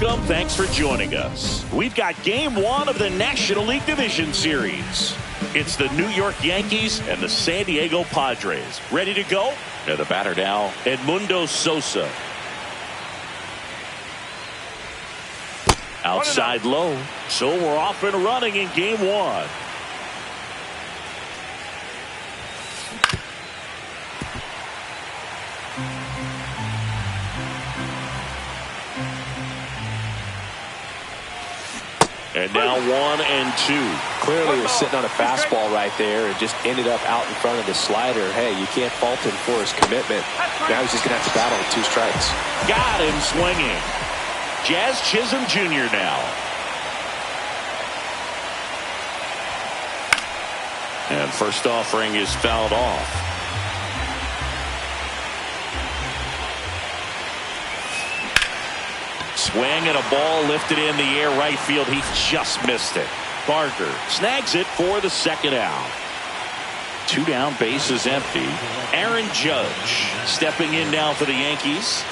Welcome. Thanks for joining us. We've got game one of the National League Division Series. It's the New York Yankees and the San Diego Padres. Ready to go? Now the batter now, Edmundo Sosa. Outside low. So we're off and running in game one. And now 1-2. Clearly was sitting on a fastball right there and just ended up out in front of the slider. Hey, you can't fault him for his commitment. Now he's just going to have to battle with 2 strikes. Got him swinging. Jazz Chisholm Jr. now. And first offering is fouled off. Swing and a ball lifted in the air right field. He just missed it. Barker snags it for the second out. 2 down, bases empty. Aaron Judge stepping in now for the Yankees.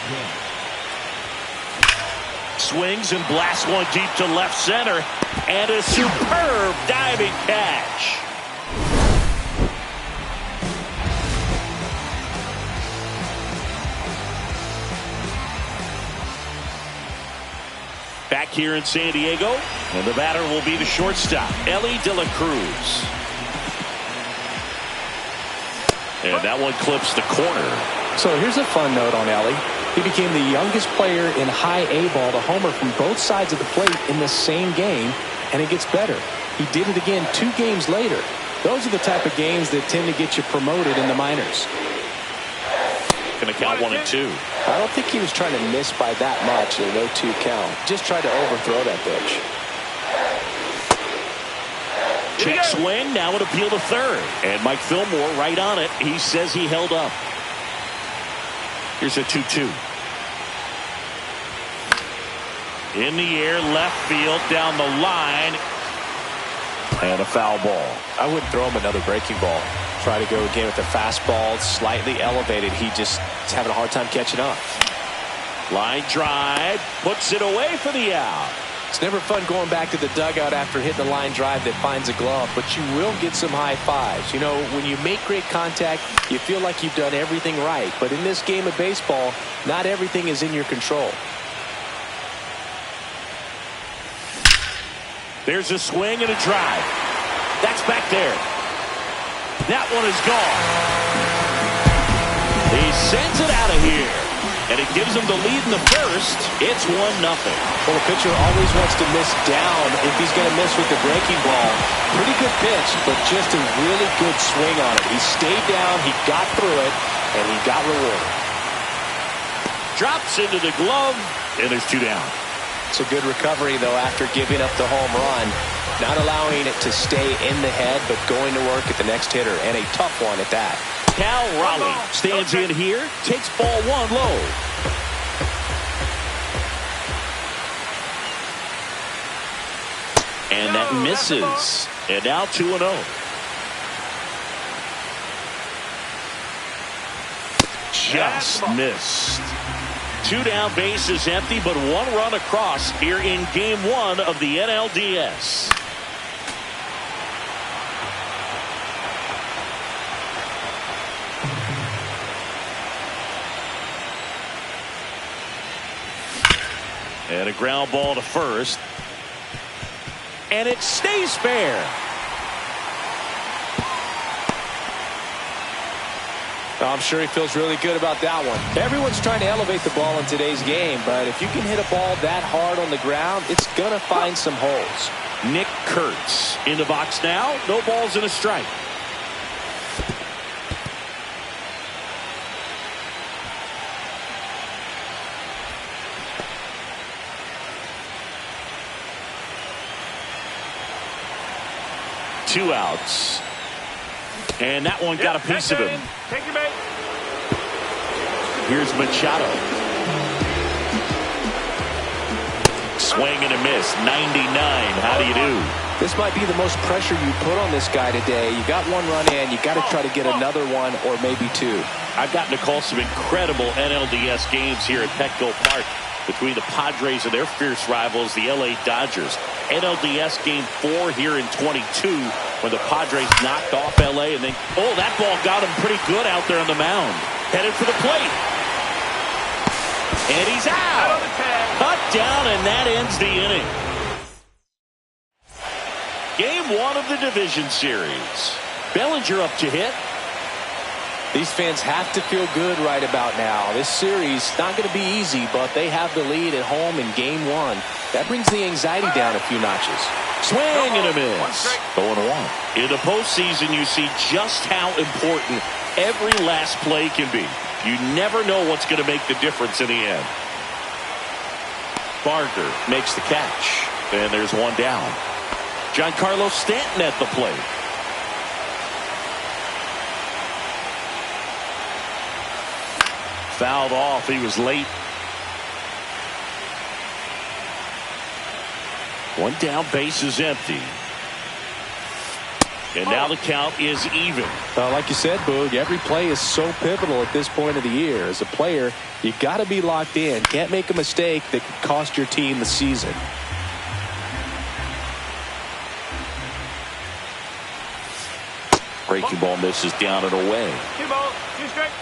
Swings and blasts one deep to left center. And a superb diving catch. Back here in San Diego, and the batter will be the shortstop, Elly De La Cruz. And that one clips the corner. So here's a fun note on Elly. He became the youngest player in high A ball to homer from both sides of the plate in the same game, and it gets better. He did it again 2 games later. Those are the type of games that tend to get you promoted in the minors. Going to count 1-2. I don't think he was trying to miss by that much in an 0-2 count. Just tried to overthrow that pitch. Check swing, now an appeal to third. And Mike Fillmore right on it. He says he held up. Here's a 2-2. In the air, left field, down the line. And a foul ball. I wouldn't throw him another breaking ball. Try to go again with the fastball, slightly elevated. He just is having a hard time catching up. Line drive, puts it away for the out. It's never fun going back to the dugout after hitting a line drive that finds a glove, but you will get some high fives. You know, when you make great contact, you feel like you've done everything right. But in this game of baseball, not everything is in your control. There's a swing and a drive. That's back there. That one is gone. He sends it out of here. And it gives him the lead in the first. It's 1-0. Well, the pitcher always wants to miss down if he's going to miss with the breaking ball. Pretty good pitch, but just a really good swing on it. He stayed down, he got through it, and he got rewarded. Drops into the glove, and there's 2 down. It's a good recovery, though, after giving up the home run. Not allowing it to stay in the head, but going to work at the next hitter, and a tough one at that. Cal Raleigh stands in here, takes ball 1 low. And that misses. And now 2-0. Just missed. 2 down, bases empty, but 1 run across here in game 1 of the NLDS. And a ground ball to first. And it stays fair. I'm sure he feels really good about that one. Everyone's trying to elevate the ball in today's game, but if you can hit a ball that hard on the ground, it's going to find some holes. Nick Kurtz in the box now. No balls and a strike. Two outs. And that one got a piece of him. Take your bait. Here's Machado. Swing and a miss. 99. How do you do? This might be the most pressure you put on this guy today. You got 1 run in. You got to try to get another 1 or maybe 2. I've gotten to call some incredible NLDS games here at Petco Park. between the Padres and their fierce rivals, the LA Dodgers. NLDS Game 4 here in 22 when the Padres knocked off LA, and then, oh, that ball got him pretty good out there on the mound. Headed for the plate. And he's out. Cut down, and that ends the inning. Game 1 of the division series. Bellinger up to hit. These fans have to feel good right about now. This series not going to be easy, but they have the lead at home in Game 1. That brings the anxiety down a few notches. Swing and a miss. 0-1. In the postseason, you see just how important every last play can be. You never know what's going to make the difference in the end. Barger makes the catch. And there's one down. Giancarlo Stanton at the plate. Fouled off. He was late. One down, base is empty. And now the count is even. Like you said, Boog, every play is so pivotal at this point of the year. As a player, you got to be locked in. Can't make a mistake that could cost your team the season. Breaking ball misses down and away. 2 balls, 2 strikes.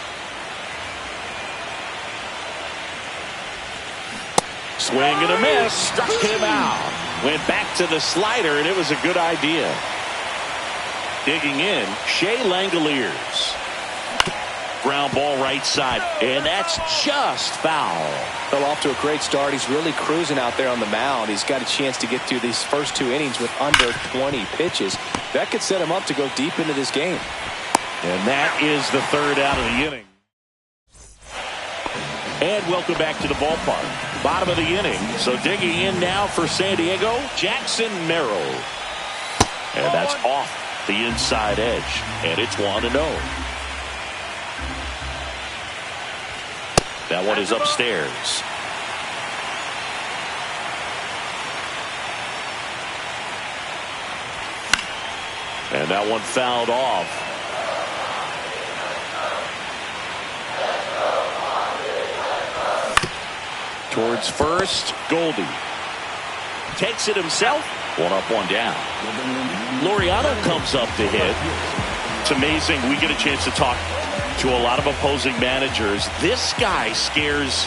Swing and a miss. Struck him out. Went back to the slider, and it was a good idea. Digging in, Shea Langoliers. Ground ball right side, and that's just foul. Fell off to a great start. He's really cruising out there on the mound. He's got a chance to get through these first 2 innings with under 20 pitches. That could set him up to go deep into this game. And that is the 3rd out of the inning. And welcome back to the ballpark. Bottom of the inning. So digging in now for San Diego, Jackson Merrill. And that's off the inside edge. And it's 1-0. That one is upstairs. And that one fouled off. Towards first, Goldie. Takes it himself. 1 up, 1 down. Laureano comes up to hit. It's amazing. We get a chance to talk to a lot of opposing managers. This guy scares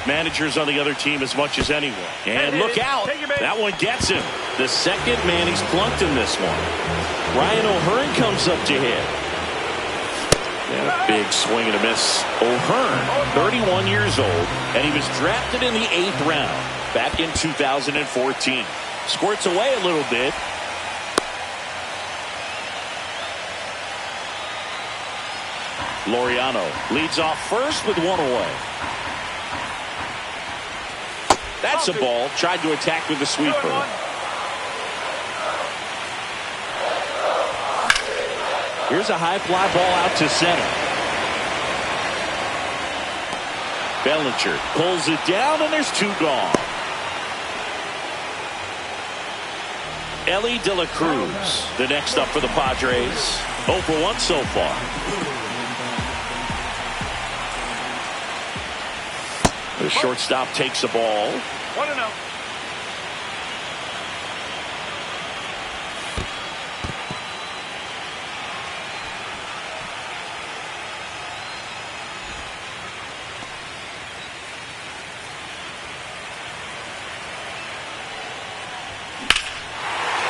managers on the other team as much as anyone. And look out. That one gets him. The second man he's plunked in this one. Ryan O'Hearn comes up to hit. And a big swing and a miss. O'Hearn, 31 years old, and he was drafted in the 8th round back in 2014. Squirts away a little bit. Laureano leads off first with 1 away. That's a ball. Tried to attack with the sweeper. Here's a high fly ball out to center. Bellinger pulls it down, and there's 2 gone. Elly De La Cruz, the next up for the Padres. 0 for 1 so far. The shortstop takes the ball. 1-0.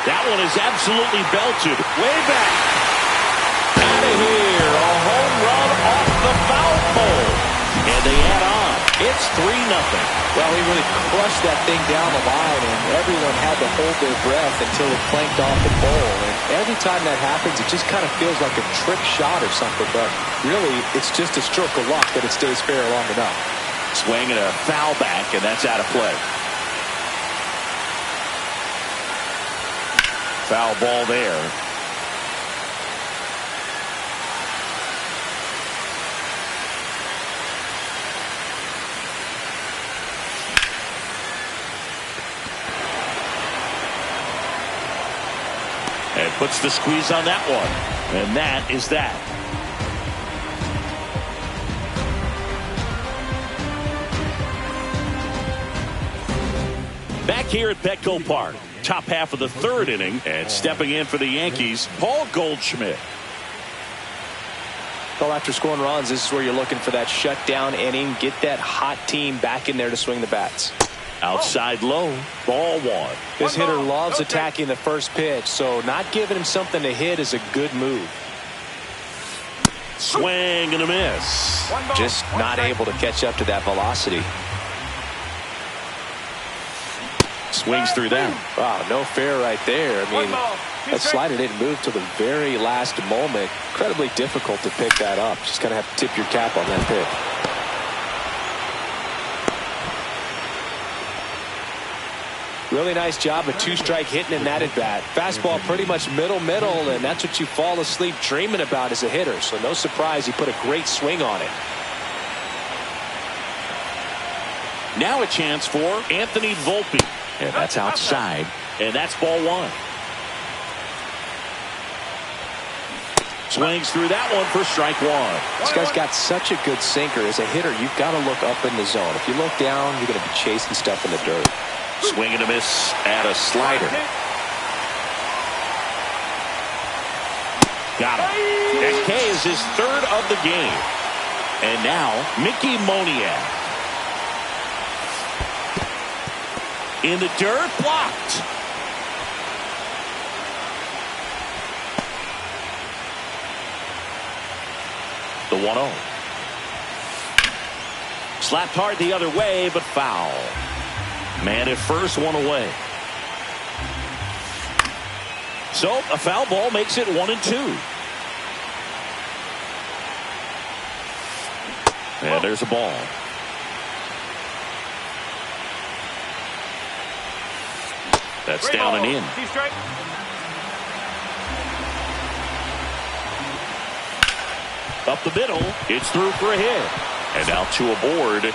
That one is absolutely belted. Way back. Out of here. A home run off the foul pole. And they add on. It's 3-0. Well, he really crushed that thing down the line, and everyone had to hold their breath until it clanked off the pole. And every time that happens, it just kind of feels like a trick shot or something. But really, it's just a stroke of luck that it stays fair long enough. Swing and a foul back, and that's out of play. Foul ball there. And puts the squeeze on that one. And that is that. here at Petco Park. Top half of the third inning, and stepping in for the Yankees, Paul Goldschmidt. Well, after scoring runs, this is where you're looking for that shutdown inning. Get that hot team back in there to swing the bats. Outside low, ball one. This hitter loves attacking the first pitch, so not giving him something to hit is a good move. Swing and a miss. Just not able to catch up to that velocity. Swings through that. Wow, no fair right there. I mean, that slider didn't move till the very last moment. Incredibly difficult to pick that up. Just kind of have to tip your cap on that pitch. Really nice job of two-strike hitting in that at bat. Fastball pretty much middle, and that's what you fall asleep dreaming about as a hitter. So no surprise he put a great swing on it. Now a chance for Anthony Volpe. And that's outside. And that's ball one. Swings through that one for strike one. This guy's got such a good sinker. As a hitter, you've got to look up in the zone. If you look down, you're going to be chasing stuff in the dirt. Swing and a miss at a slider. Got him. That K is his third of the game. And now Mickey Moniak. In the dirt, blocked. The 1-0. Slapped hard the other way, but foul. Man at first, one away. So a foul ball makes it 1-2. And there's a ball. That's down and in. Up the middle. It's through for a hit. And now two aboard.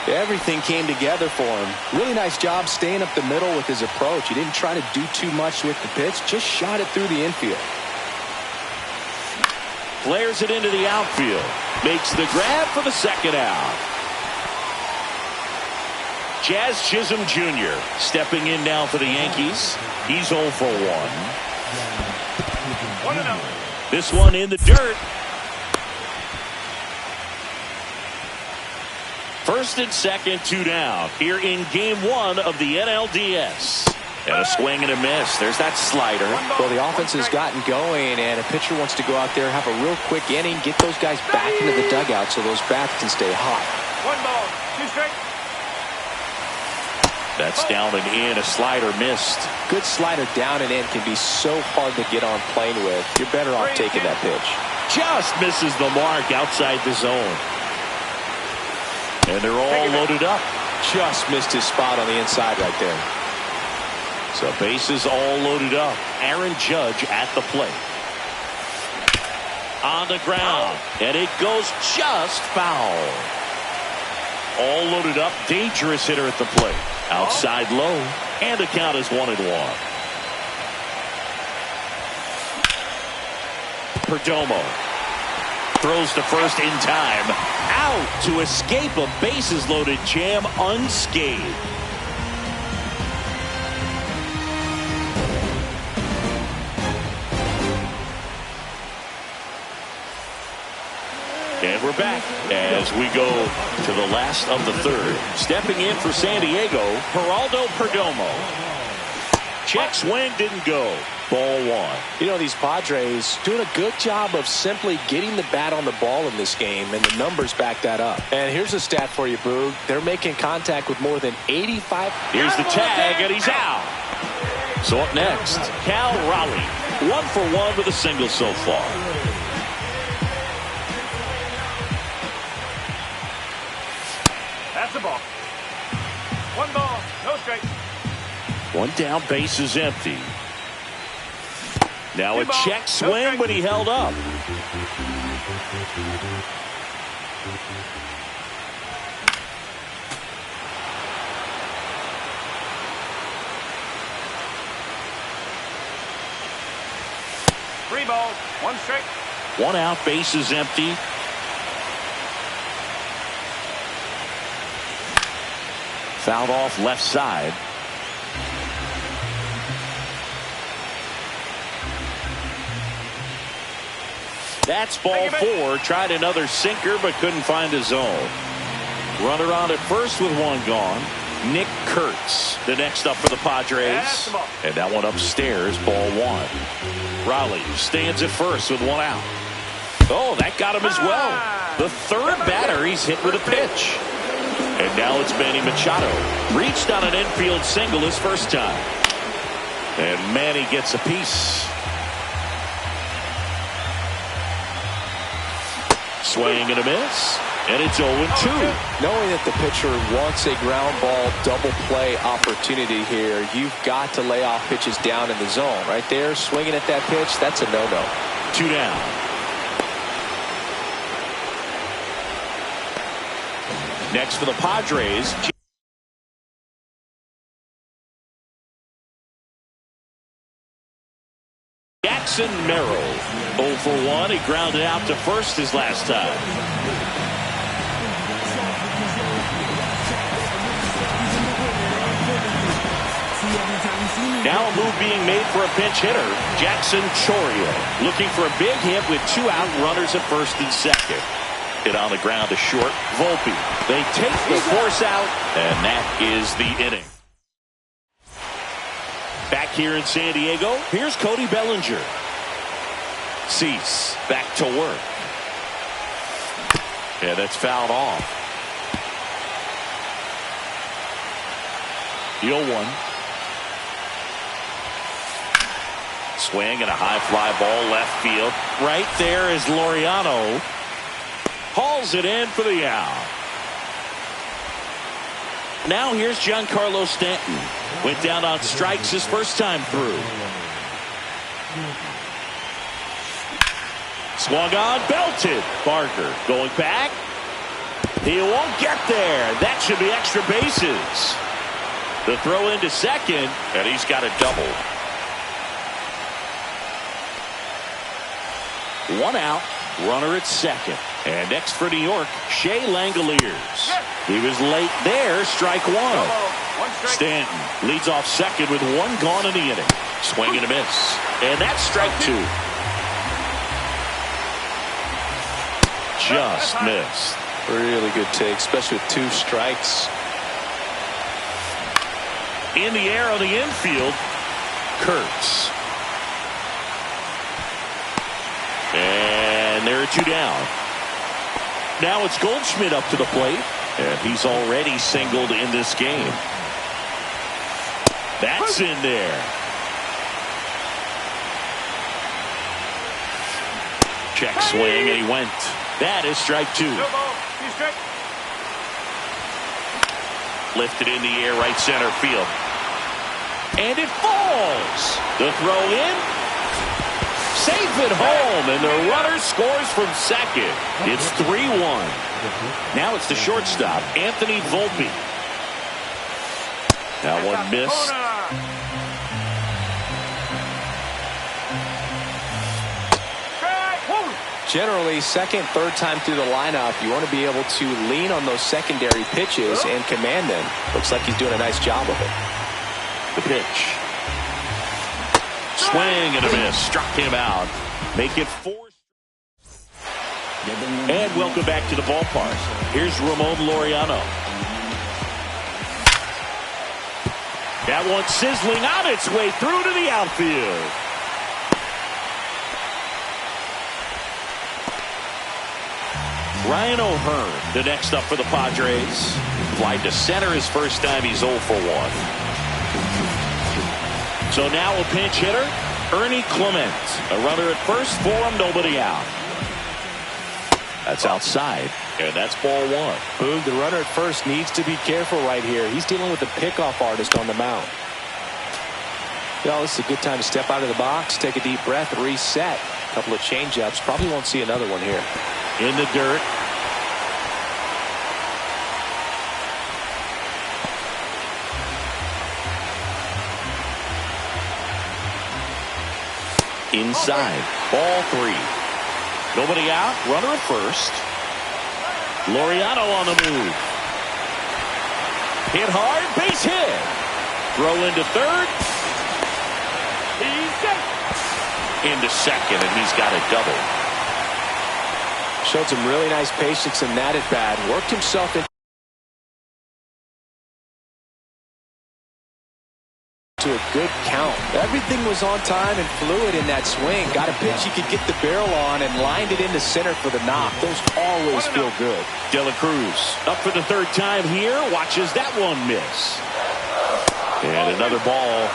Everything came together for him. Really nice job staying up the middle with his approach. He didn't try to do too much with the pitch. Just shot it through the infield. Flares it into the outfield. Makes the grab for the second out. Jazz Chisholm Jr. stepping in now for the Yankees. He's 0 for 1. 1-0. This one in the dirt. First and second, two down here in game one of the NLDS. And a swing and a miss. There's that slider. Well, the offense has gotten going, and a pitcher wants to go out there, have a real quick inning, get those guys back into the dugout so those bats can stay hot. 1 ball, 2 strikes. That's down and in. A slider missed. Good slider down and in can be so hard to get on plane with. You're better off taking that pitch. Just misses the mark outside the zone. And they're all loaded up. Just missed his spot on the inside right there. So bases all loaded up. Aaron Judge at the plate. On the ground. And it goes just foul. All loaded up. Dangerous hitter at the plate. Outside low. And the count is 1-1. Perdomo throws to first in time. Out to escape a bases loaded jam unscathed. And we're back as we go to the last of the third. Stepping in for San Diego, Geraldo Perdomo. Check swing, didn't go. Ball one. You know, these Padres doing a good job of simply getting the bat on the ball in this game, and the numbers back that up. And here's a stat for you, Boog. They're making contact with more than 85. Here's the tag, and he's out. So up next, Cal Raleigh. 1 for 1 with a single so far. That's the ball. 1 ball, no strikes. One down, base is empty. Now a check swing, but he held up. Three balls, 1 strike. One out, base is empty. Fouled off left side. That's ball 4. Tried another sinker but couldn't find his zone. Runner on at first with one gone. Nick Kurtz, the next up for the Padres. And that one upstairs, ball 1. Raleigh stands at first with one out. Oh, that got him as well. The third batter he's hit with a pitch. And now it's Manny Machado. Reached on an infield single his first time. And Manny gets a piece. Swing and a miss. And it's 0-2. Knowing that the pitcher wants a ground ball double play opportunity here, you've got to lay off pitches down in the zone. Right there, swinging at that pitch, that's a no-no. 2 down. Next for the Padres. Jackson Merrill. 0 for 1. He grounded out to first his last time. Now a move being made for a pinch hitter. Jackson Chourio looking for a big hit with 2 out, runners at first and second. Hit on the ground to short. Volpe. They take the force out, and that is the inning. Back here in San Diego, here's Cody Bellinger. Cease back to work. Yeah, that's fouled off. The 0-1. Swing and a high fly ball left field. Right there is Laureano. Hauls it in for the out. Now here's Giancarlo Stanton. Went down on strikes his first time through. Swung on, belted. Barker going back. He won't get there. That should be extra bases. The throw into second, and he's got a double. 1 out, runner at second. And next for New York, Shea Langoliers. He was late there, strike 1. Stanton leads off second with 1 gone in the inning. Swing and a miss. And that's strike 2. Just missed. Really good take, especially with 2 strikes. In the air on the infield, Kurtz. And there are 2 down. Now it's Goldschmidt up to the plate, and he's already singled in this game. That's in there. Check swing, and he went. That is strike 2. Lifted in the air, right center field. And it falls. The throw in. Safe at home, and the runner scores from second. It's 3-1. Now it's the shortstop, Anthony Volpe. That one missed. Generally, second, third time through the lineup, you want to be able to lean on those secondary pitches and command them. Looks like he's doing a nice job of it. The pitch. Swing and a miss. Struck him out. Make it 4. And welcome back to the ballpark. Here's Ramon Laureano. That one sizzling on its way through to the outfield. Ryan O'Hearn, the next up for the Padres. Flied to center his first time. He's 0 for 1. So now a pinch hitter, Ernie Clement. A runner at first for him, nobody out. That's outside, and that's ball 1. Boog, the runner at first needs to be careful right here. He's dealing with a pickoff artist on the mound. Well, this is a good time to step out of the box, take a deep breath, reset. A couple of changeups. Probably won't see another one here. In the dirt. Inside. Ball 3. Nobody out. Runner at first. Laureano on the move. Hit hard, base hit. Throw into third. He's safe. Into second, and he's got a double. Showed some really nice patience in that at bat. Worked himself into a good count. Everything was on time and fluid in that swing. Got a pitch he could get the barrel on and lined it into center for the knock. Those always feel good. De La Cruz up for the third time here. Watches that one miss. And another ball.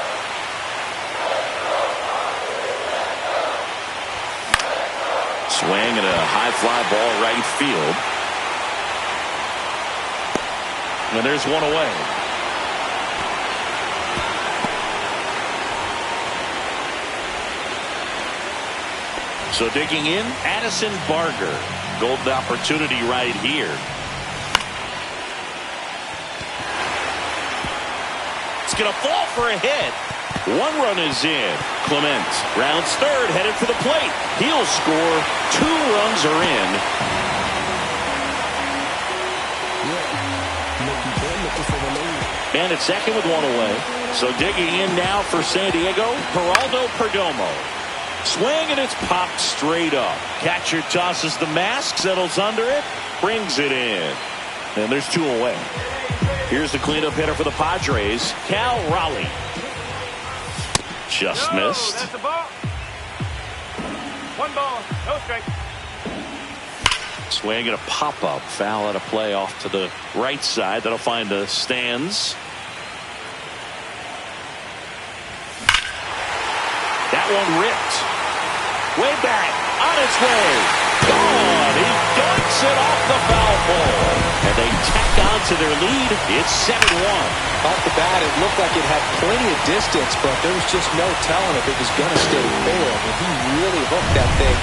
Swing and a high fly ball right field. And there's one away. So digging in, Addison Barger. Golden opportunity right here. It's going to fall for a hit. One run is in. Clement rounds third, headed for the plate. He'll score. 2 runs are in. And at second with one away. So digging in now for San Diego, Geraldo Perdomo. Swing and it's popped straight up. Catcher tosses the mask, settles under it, brings it in. And there's 2 away. Here's the cleanup hitter for the Padres, Cal Raleigh. Just missed. That's a ball. 1 ball, no strike. Swing and a pop-up. Foul out of play off to the right side. That'll find the stands. That one ripped. Way back. On its way. Gone. He dunks it off the foul pole. And they tack on to their lead. It's 7-1. Off the bat, it looked like it had plenty of distance, but there was just no telling if it was going to stay fair. I mean, he really hooked that thing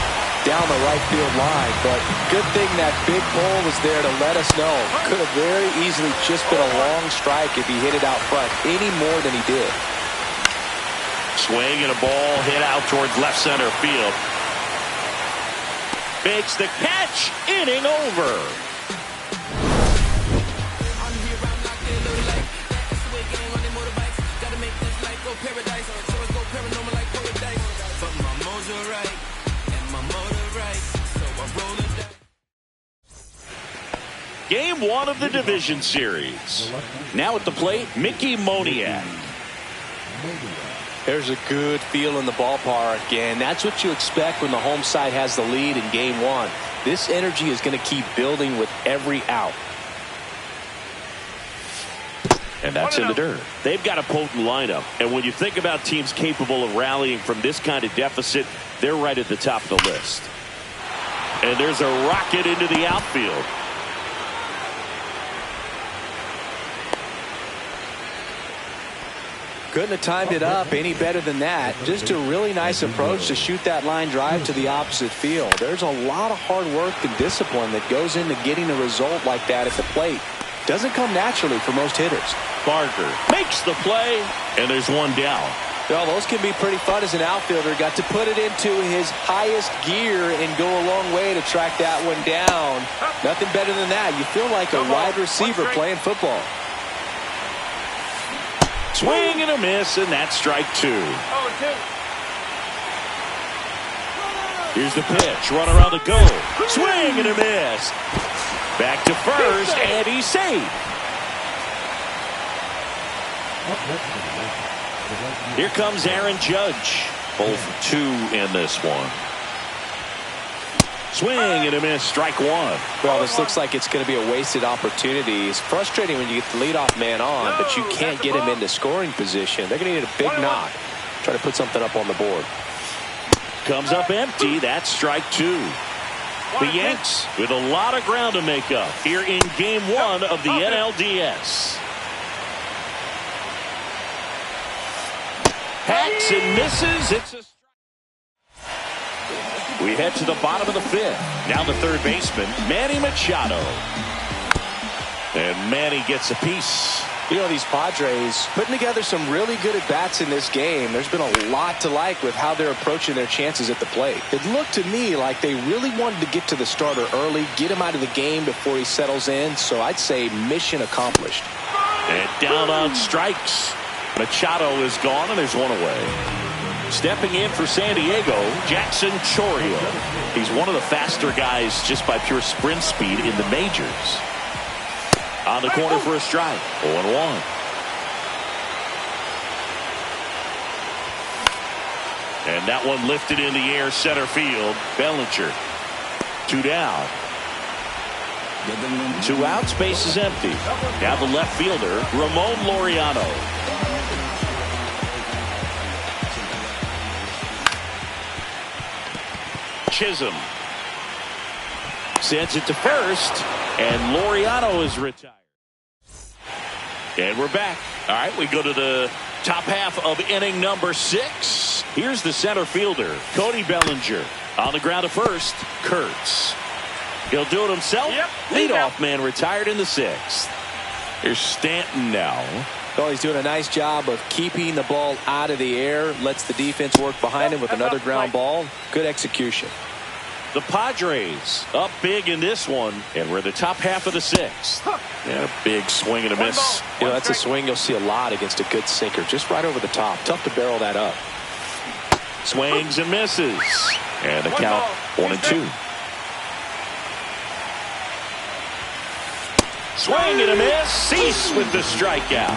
down the right field line. But good thing that big pole was there to let us know. Could have very easily just been a long strike if he hit it out front any more than he did. Swing and a ball hit out towards left center field. Makes the catch. Inning over. Game 1 of the division series. Now at the plate, Mickey Moniak. There's a good feel in the ballpark, and that's what you expect when the home side has the lead in game 1. This energy is going to keep building with every out. And that's in the dirt. They've got a potent lineup, and when you think about teams capable of rallying from this kind of deficit, they're right at the top of the list. And there's a rocket into the outfield. Couldn't have timed it up any better than that. Just a really nice approach to shoot that line drive to the opposite field. There's a lot of hard work and discipline that goes into getting a result like that at the plate. Doesn't come naturally for most hitters. Barger makes the play, and there's one down. Well, those can be pretty fun as an outfielder. Got to put it into his highest gear and go a long way to track that one down. Nothing better than that. You feel like a wide receiver playing football. Swing and a miss, and that's strike 2. 0-2. Here's the pitch. Run around the go. Swing and a miss. Back to first, and he's safe. Here comes Aaron Judge. 0 for 2 in this one. Swing and a miss. Strike 1. Well, this looks like it's going to be a wasted opportunity. It's frustrating when you get the leadoff man on, but you can't get him into scoring position. They're going to need a big knock. Try to put something up on the board. Comes up empty. That's strike 2. The Yanks with a lot of ground to make up here in game 1 of the NLDS. Hacks and misses. It's a strike. We head to the bottom of the 5th. Now the third baseman, Manny Machado. And Manny gets a piece. You know, these Padres putting together some really good at-bats in this game. There's been a lot to like with how they're approaching their chances at the plate. It looked to me like they really wanted to get to the starter early, get him out of the game before he settles in. So I'd say mission accomplished. And down on strikes. Machado is gone, and there's one away. Stepping in for San Diego, Jackson Chourio. He's one of the faster guys just by pure sprint speed in the majors. On the corner for a strike. 0-1. And that one lifted in the air, center field. Bellinger. 2 down. 2 outs, base is empty. Now the left fielder, Ramon Laureano. Chisholm sends it to first, and Laureano is retired. And we're back. All right, we go to the top half of inning number 6. Here's the center fielder, Cody Bellinger. On the ground to first, Kurtz. He'll do it himself. Yep. Leadoff man retired in the 6th. Here's Stanton now. Oh, he's doing a nice job of keeping the ball out of the air. Lets the defense work behind him with another ground ball. Good execution. The Padres up big in this one, and we're in the top half of the 6th. And a big swing and a miss. You know, that's a swing you'll see a lot against a good sinker. Just right over the top. Tough to barrel that up. Swings and misses. And the count 1-2. Swing and a miss. Cease with the strikeout.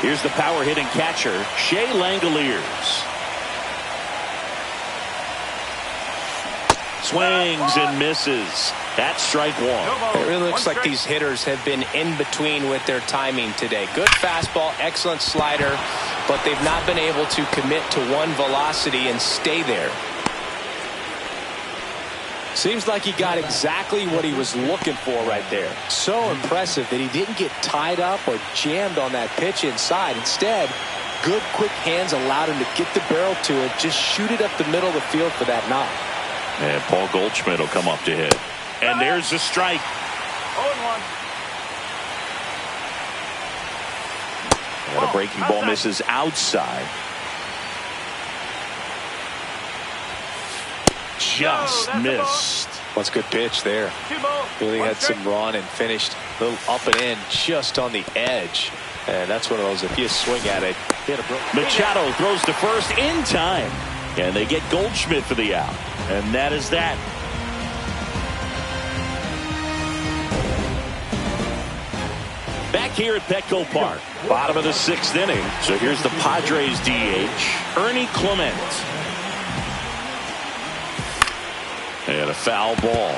Here's the power hitting catcher, Shea Langoliers. Swings and misses. That's strike 1. It really looks like these hitters have been in between with their timing today. Good fastball, excellent slider, but they've not been able to commit to one velocity and stay there. Seems like he got exactly what he was looking for right there. So impressive that he didn't get tied up or jammed on that pitch inside. Instead, good quick hands allowed him to get the barrel to it, just shoot it up the middle of the field for that knock. And Paul Goldschmidt will come up to hit. And there's the strike. 0-1. And a breaking ball misses outside. Just missed. What's a good pitch there. Really had some run and finished a little up and in just on the edge. And that's one of those, if you swing at it, hit a broke. Machado throws to first in time. And they get Goldschmidt for the out. And that is that. Back here at Petco Park, bottom of the 6th inning. So here's the Padres DH, Ernie Clement. And a foul ball.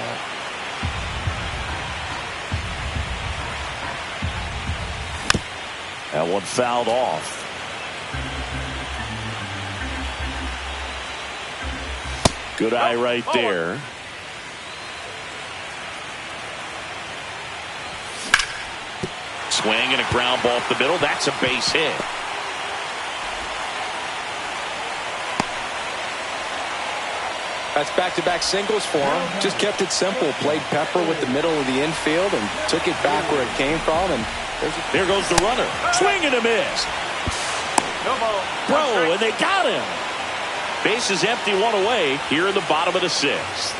That one fouled off. Good eye right there. Swing and a ground ball up the middle. That's a base hit. That's back-to-back singles for him. Just kept it simple. Played pepper with the middle of the infield and took it back where it came from. And there goes the runner. Swing and a miss. No ball. Bro, and they got him. Base is empty, one away here in the bottom of the 6th.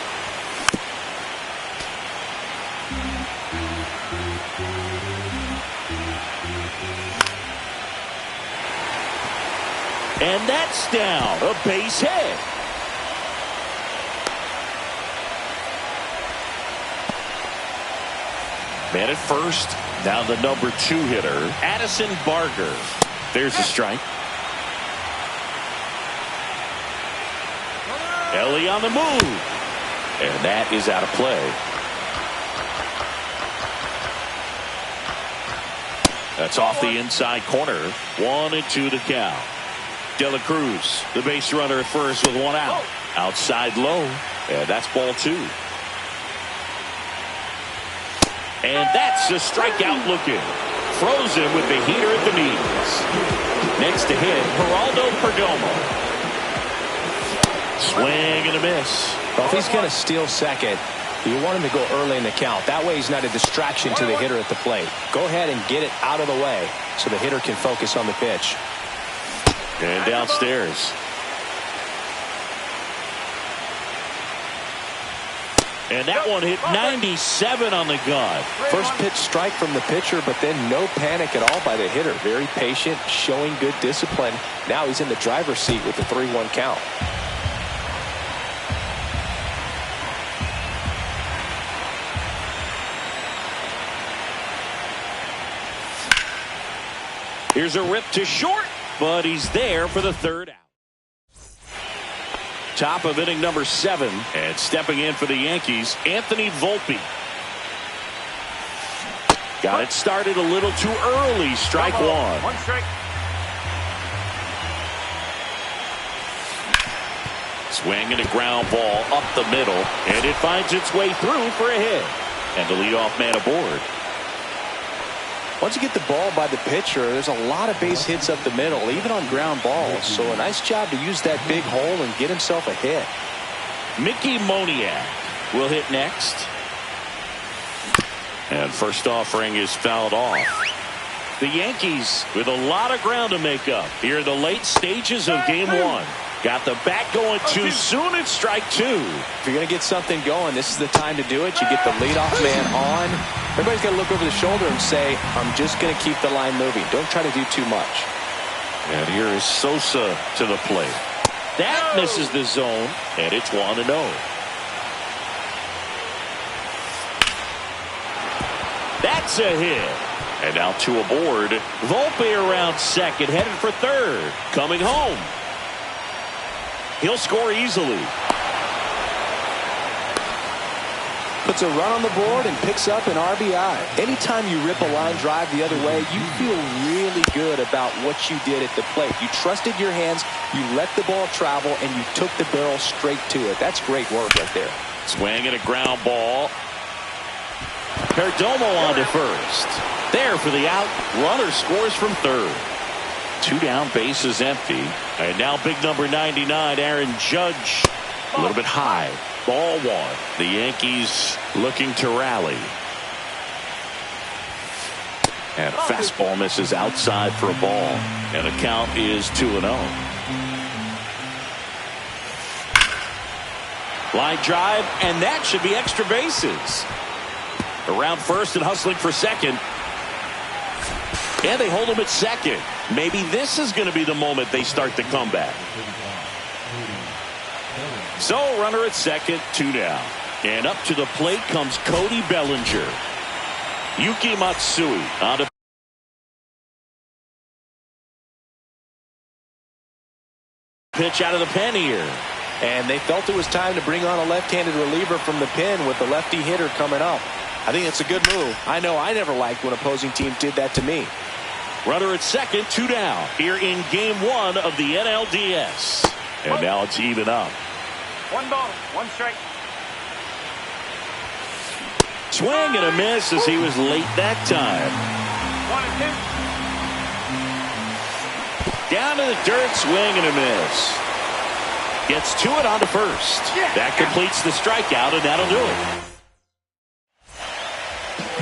And that's down. A base hit. Man at first. Now the number 2 hitter, Addison Barger. There's the strike. Ellie on the move. And that is out of play. That's off the inside corner. 1-2 the count. De La Cruz, the base runner at first with 1 out. Outside low. And that's ball 2. And that's a strikeout looking. Frozen with the heater at the knees. Next to hit, Geraldo Perdomo. Swing and a miss. Well, if he's going to steal second, you want him to go early in the count. That way he's not a distraction to the hitter at the plate. Go ahead and get it out of the way so the hitter can focus on the pitch. And downstairs. And that one hit 97 on the gun. First pitch strike from the pitcher, but then no panic at all by the hitter. Very patient, showing good discipline. Now he's in the driver's seat with the 3-1 count. Here's a rip to short, but he's there for the third out. Top of inning number 7, and stepping in for the Yankees, Anthony Volpe. Got it started a little too early. Strike one. One strike. Swing and a ground ball up the middle, and it finds its way through for a hit. And the leadoff man aboard. Once you get the ball by the pitcher, there's a lot of base hits up the middle, even on ground balls. So a nice job to use that big hole and get himself a hit. Mickey Moniak will hit next. And first offering is fouled off. The Yankees with a lot of ground to make up here in the late stages of game 1. Got the bat going too soon at strike 2. If you're going to get something going, this is the time to do it. You get the leadoff man on. Everybody's got to look over the shoulder and say, I'm just going to keep the line moving. Don't try to do too much. And here is Sosa to the plate. That misses the zone, and it's 1-0. That's a hit. And now 2 aboard. Volpe around second, headed for third. Coming home. He'll score easily. Puts a run on the board and picks up an RBI. Anytime you rip a line drive the other way, you feel really good about what you did at the plate. You trusted your hands, you let the ball travel, and you took the barrel straight to it. That's great work right there. Swing and a ground ball. Perdomo on to first. There for the out. Runner scores from third. 2 down, bases empty. And now big number 99, Aaron Judge. A little bit high. Ball 1. The Yankees looking to rally. And a fastball misses outside for a ball. And the count is 2-0. Line drive, and that should be extra bases. Around first and hustling for second. And they hold him at second. Maybe this is going to be the moment they start the comeback. So runner at second, 2 down. And up to the plate comes Cody Bellinger. Yuki Matsui on the pitch out of the pen here. And they felt it was time to bring on a left-handed reliever from the pen with the lefty hitter coming up. I think it's a good move. I know I never liked when opposing teams did that to me. Runner at second, 2 down. Here in game 1 of the NLDS. And now it's even up. 1 ball, 1 strike. Swing and a miss as he was late that time. 1 and 2. Down to the dirt, swing and a miss. Gets to it on to first. That completes the strikeout, and that'll do it.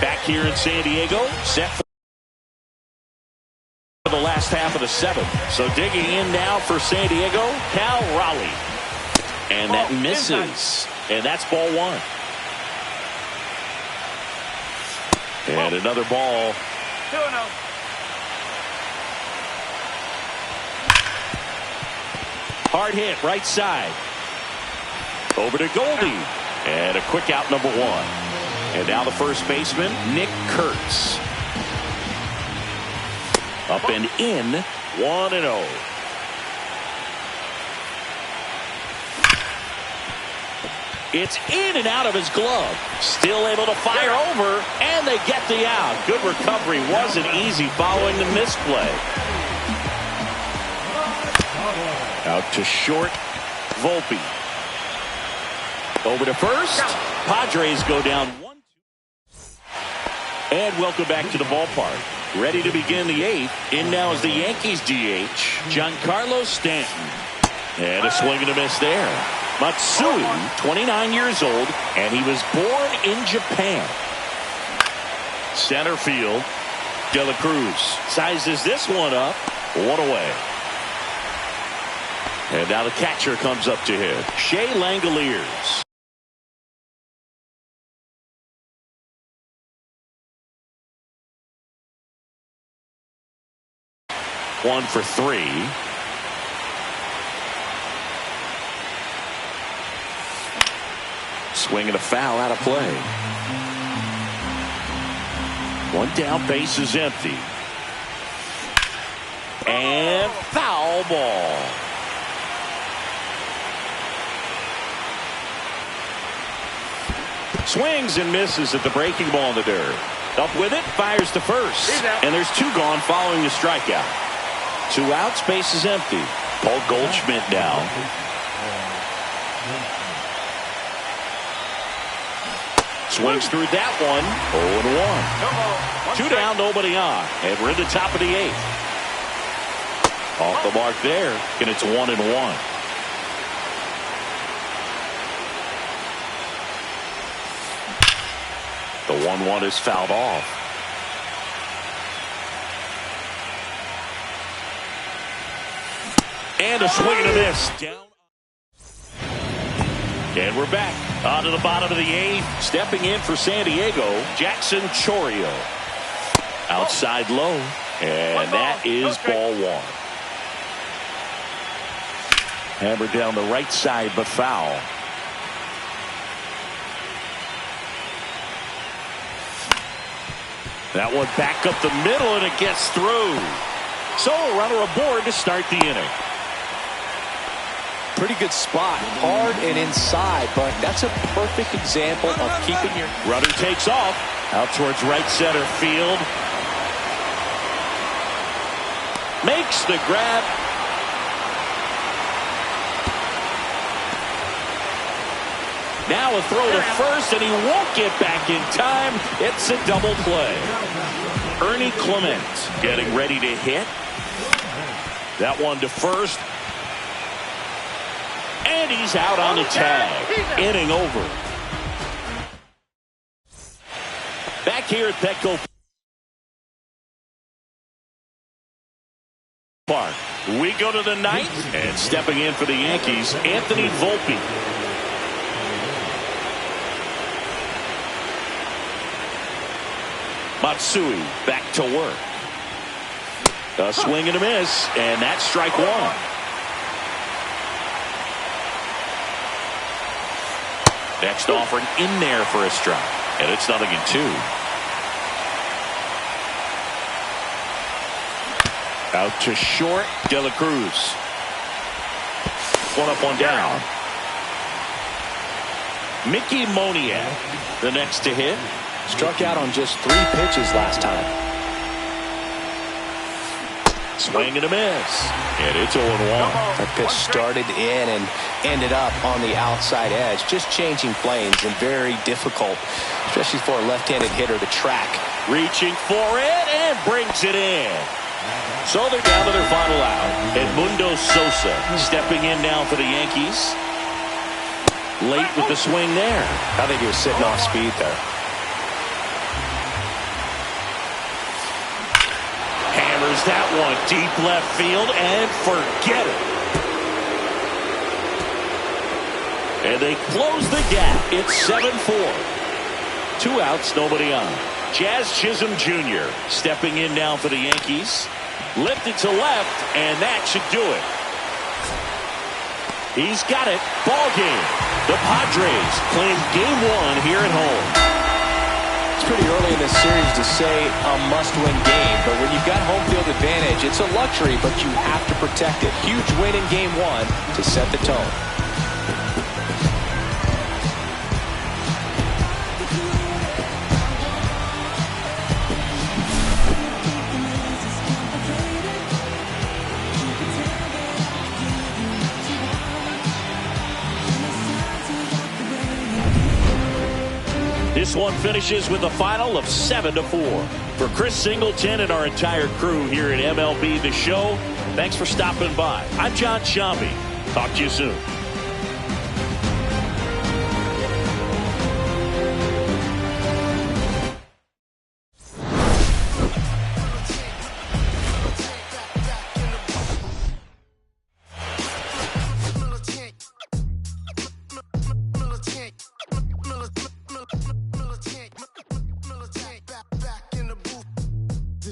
Back here in San Diego, set for the last half of the 7th. So digging in now for San Diego, Cal Raleigh. And that misses. And that's ball 1. And another ball. 2-0. Hard hit, right side. Over to Goldie. And a quick out, number 1. And now the first baseman, Nick Kurtz. Up and in, 1-0. It's in and out of his glove. Still able to fire over, and they get the out. Good recovery. Wasn't easy following the misplay. Out to short, Volpe. Over to first. Padres go down 1-2. And welcome back to the ballpark. Ready to begin the 8th. In now is the Yankees DH, Giancarlo Stanton. And a swing and a miss there. Matsui, 29 years old, and he was born in Japan. Center field, De La Cruz sizes this one up. 1 away. And now the catcher comes up to him, Shea Langoliers. 1 for 3. Swing and a foul out of play. 1 down, base is empty. And foul ball. Swings and misses at the breaking ball in the dirt. Up with it, fires to first. And there's 2 gone following the strikeout. 2 outs, base is empty. Paul Goldschmidt now. Swings through that one. 0-1. 2 down, nobody on. And we're in the top of the 8th. Off the mark there, and it's 1-1. The 1-1 is fouled off. And a swing and a miss. Down. And we're back on to the bottom of the 8th. Stepping in for San Diego, Jackson Chourio. Outside low. And that is ball 1. Hammered down the right side, but foul. That one back up the middle, and it gets through. So a runner aboard to start the inning. Pretty good spot, hard and inside, but that's a perfect example of keeping your... Runner takes off out towards right center field. Makes the grab. Now a throw to first, and he won't get back in time. It's a double play. Ernie Clement getting ready to hit. That one to first. And he's out on the tag. Inning over. Back here at Petco Park. We go to the 9th, and stepping in for the Yankees, Anthony Volpe. Matsui back to work. A swing and a miss, and that's strike 1. Next offering in there for a strike, and it's 0-2. Out to short, De La Cruz. 1 up, 1 down. Mickey Moniak, the next to hit. Struck out on just 3 pitches last time. Swing and a miss. And it's 0-1. That pitch started in and ended up on the outside edge. Just changing planes and very difficult, especially for a left-handed hitter to track. Reaching for it and brings it in. So they're down to their final out. Edmundo Sosa stepping in now for the Yankees. Late with the swing there. I think he was sitting off speed there. Hammers that one deep left field and forget it. And they close the gap. It's 7-4. 2 outs, nobody on. Jazz Chisholm Jr. stepping in now for the Yankees. Lifted to left, and that should do it. He's got it. Ball game. The Padres playing game 1 here at home. It's pretty early in this series to say a must-win game, but when you've got home field advantage, it's a luxury, but you have to protect it. Huge win in game 1 to set the tone. This one finishes with a final of 7-4. For Chris Singleton and our entire crew here at MLB The Show, thanks for stopping by. I'm John Shambi. Talk to you soon.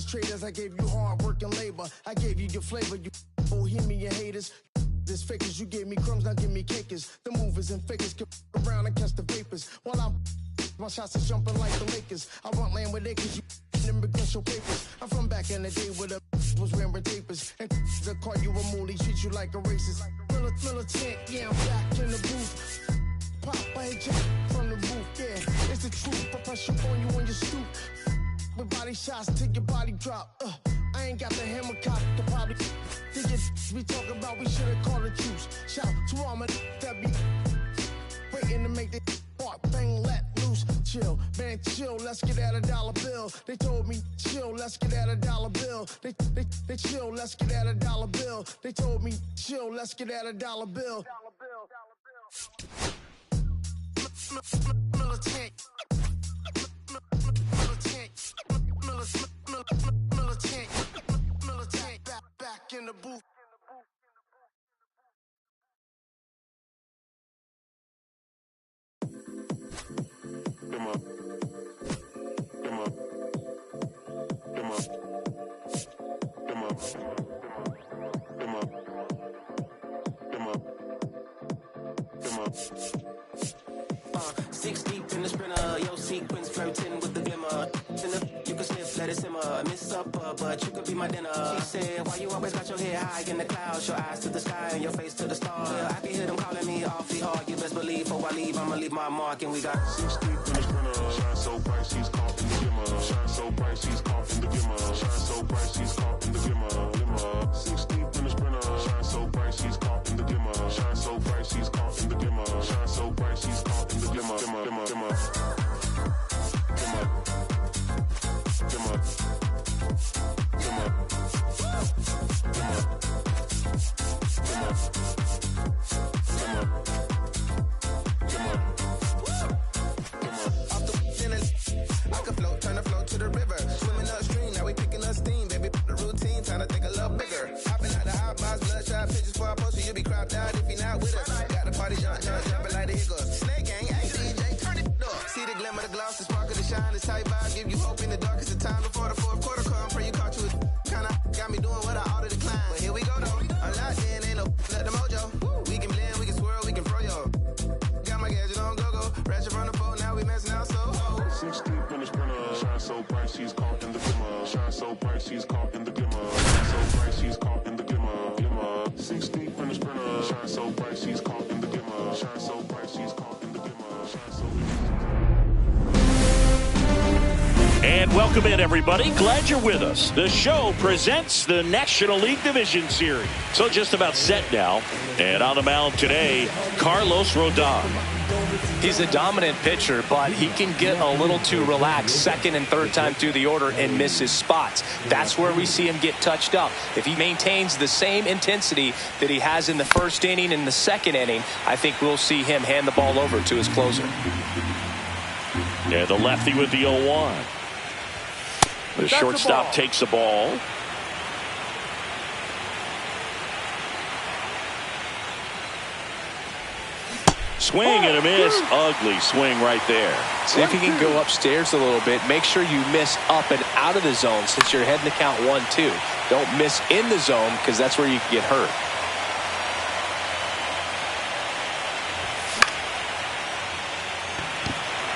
Traders I gave you hard work and labor. I gave you your flavor. You bohemian haters. This fakers, you gave me crumbs, now give me cakers. The movers and fakers get around and catch the vapors. While I'm my shots is jumping like the Lakers. I want land with acres, you immigrant show papers. I'm from back in the day where the was wearing tapers. And they'll call you a moolie, treat you like a racist. Militant, yeah, I'm back in the booth. Pop, I hit you from the roof, yeah. It's the truth, I pressure on you when you stoop. With body shots till your body drop. I ain't got the hammer cock to probably think it we talk about, we should've called a truce. Shout to all my that be waiting to make the part bang let loose. Chill, man, chill, let's get at $1 bill. They told me chill, let's get at $1 bill. They chill, let's get at $1 bill. They told me chill, let's get at $1 bill. Militant. Militant, back in the booth. Come on. Come on. Come on. Come on. Come on. Come on. Come on. 6 deep in the sprinter, yo sequence flirting with the glimmer. You can sniff, let it simmer. Miss supper, but you could be my dinner. She said, why you always got your head high in the clouds? Your eyes to the sky and your face to the stars. Yeah, I can hear them calling me awfully hard. You best believe before I leave, I'ma leave my mark. And we got 6 deep in the sprinter. Shine so bright, she's caught in the glimmer. Shine so bright, she's caught in the glimmer. Shine so bright, she's caught in the glimmer. 6 deep in the sprinter. Shine so bright, she's caught in the glimmer. Shine so bright, she's caught in the glimmer. Shine so bright, she's caught in the glimmer. I could float, turn the flow to the river. Swimming upstream, now we picking up steam. Baby, the routine, time to think a little bigger. Hopping out the hot box, bloodshot pictures for our poster. You be cropped out if you're not with us. Got the party jumping like the hiccups. Snake gang, hey DJ, turn it up. See the glimmer, the gloss, the sparkle, the shine, the tight vibe. Give you hope in the darkest of time before the fourth quarter come. Pray you caught you with kinda got me doing what I ought to decline. But here we go though. Unlocked in, ain't no let the mojo. We can blend, we can swirl, we can throw yo. Got my gadget on go-go. Ratchet from the phone, now we messing out so. 6 deep in the sprinter. Shine so bright, she's caught in the glimmer. Shine so bright, she's caught in the glimmer. Shine so bright, she's caught in the glimmer. 6 deep in the sprinter. Shine so bright, she's caught in the glimmer. Shine so bright, she's caught in the glimmer. Shine so And welcome in, everybody. Glad you're with us. The show presents the National League Division Series. So just about set now. And on the mound today, Carlos Rodon. He's a dominant pitcher, but he can get a little too relaxed second and third time through the order and miss his spots. That's where we see him get touched up. If he maintains the same intensity that he has in the first inning and the second inning, I think we'll see him hand the ball over to his closer. Yeah, the lefty with the 0-1. The shortstop takes the ball. Swing and a miss. Ugly swing right there. See if you can go upstairs a little bit. Make sure you miss up and out of the zone since you're heading to count 1-2. Don't miss in the zone because that's where you can get hurt.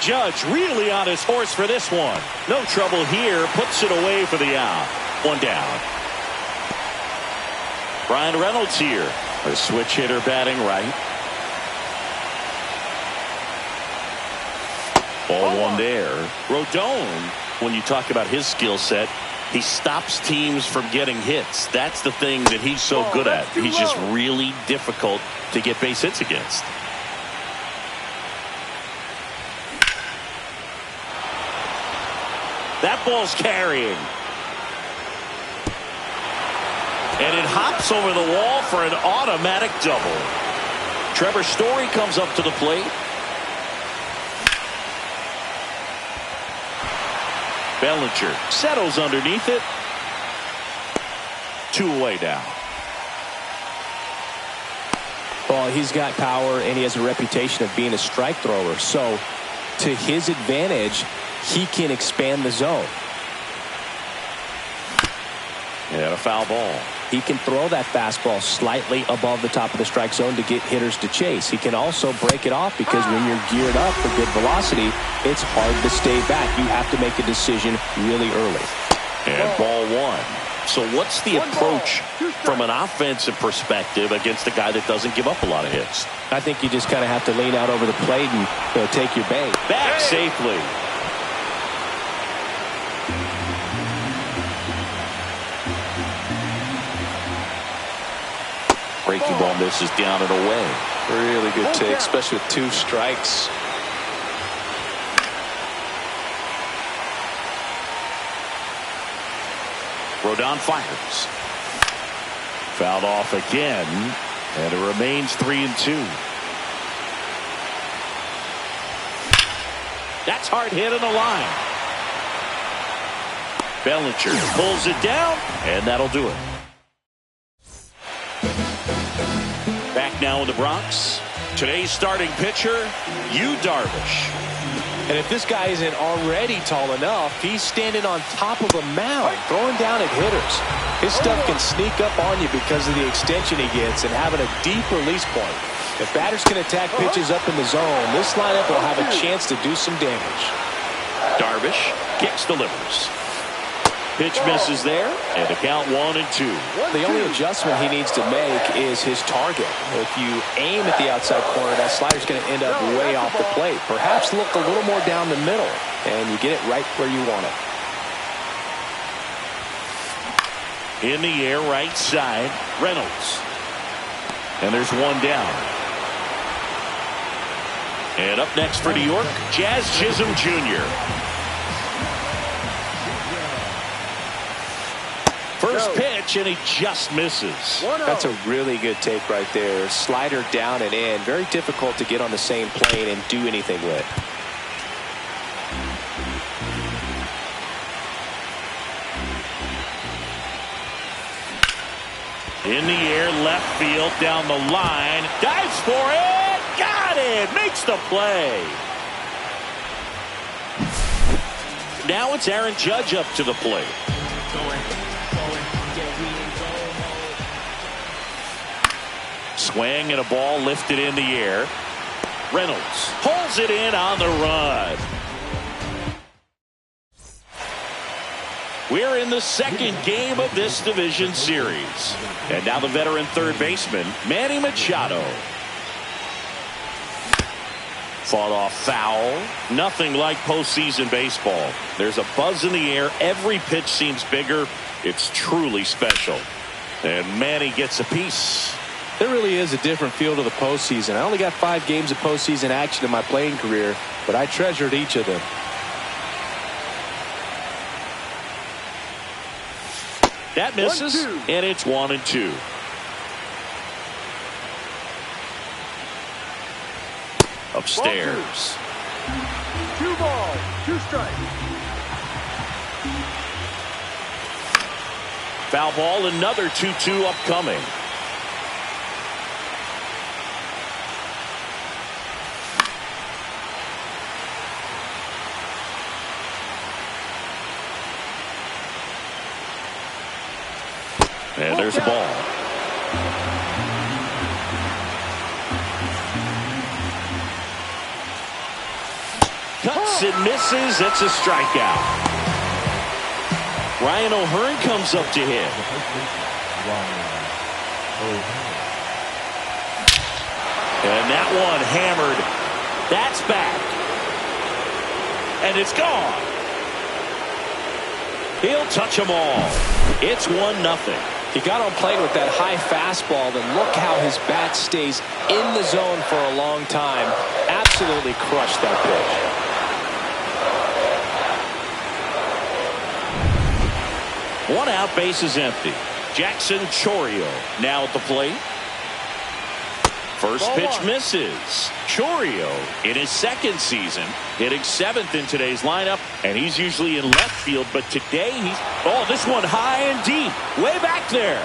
Judge really on his horse for this one. No trouble here. Puts it away for the out. One down. Brian Reynolds here. A switch hitter batting right. Ball one there. Rodon, when you talk about his skill set, he stops teams from getting hits. That's the thing that he's so good at. He's just really difficult to get base hits against. That ball's carrying. And it hops over the wall for an automatic double. Trevor Story comes up to the plate. Bellinger settles underneath it. 2 away now. Well, he's got power and he has a reputation of being a strike thrower. So to his advantage, he can expand the zone. And a foul ball. He can throw that fastball slightly above the top of the strike zone to get hitters to chase. He can also break it off because when you're geared up for good velocity, it's hard to stay back. You have to make a decision really early. And ball one. So what's the approach from an offensive perspective against a guy that doesn't give up a lot of hits? I think you just kind of have to lean out over the plate and take your bait. Back safely. Breaking ball misses down and away. Really good take, especially with 2 strikes. Rodon fires. Fouled off again, and it remains 3-2. That's hard hit on the line. Bellinger pulls it down, and that'll do it. Back now in the Bronx. Today's starting pitcher, Yu Darvish. And if this guy isn't already tall enough, he's standing on top of a mound, throwing down at hitters. His stuff can sneak up on you because of the extension he gets and having a deep release point. If batters can attack pitches up in the zone, this lineup will have a chance to do some damage. Darvish kicks, delivers. Pitch misses there, and the count 1-2. The only adjustment he needs to make is his target. If you aim at the outside corner, that slider's going to end up way off the plate. Perhaps look a little more down the middle, and you get it right where you want it. In the air, right side, Reynolds. And there's one down. And up next for New York, Jazz Chisholm Jr. First pitch, and he just misses. That's a really good take right there. Slider down and in. Very difficult to get on the same plane and do anything with. In the air, left field, down the line. Dives for it. Got it. Makes the play. Now it's Aaron Judge up to the plate. Swing and a ball lifted in the air. Reynolds pulls it in on the run. We're in the second game of this division series. And now the veteran third baseman, Manny Machado. Fought off foul. Nothing like postseason baseball. There's a buzz in the air. Every pitch seems bigger. It's truly special. And Manny gets a piece. There really is a different feel to the postseason. I only got 5 games of postseason action in my playing career, but I treasured each of them. That misses, and it's 1-2. Upstairs. 2 balls, 2 strikes. Foul ball, another 2-2 upcoming. And there's a ball. Cuts and misses. It's a strikeout. Ryan O'Hearn comes up to hit. And that one hammered. That's back. And it's gone. He'll touch them all. It's 1-0. He got on plate with that high fastball, and look how his bat stays in the zone for a long time. Absolutely crushed that pitch. 1 out, base is empty. Jackson Chourio now at the plate. First pitch misses. Chourio in his second season, hitting 7th in today's lineup, and he's usually in left field, but today he's, this one high and deep, way back there.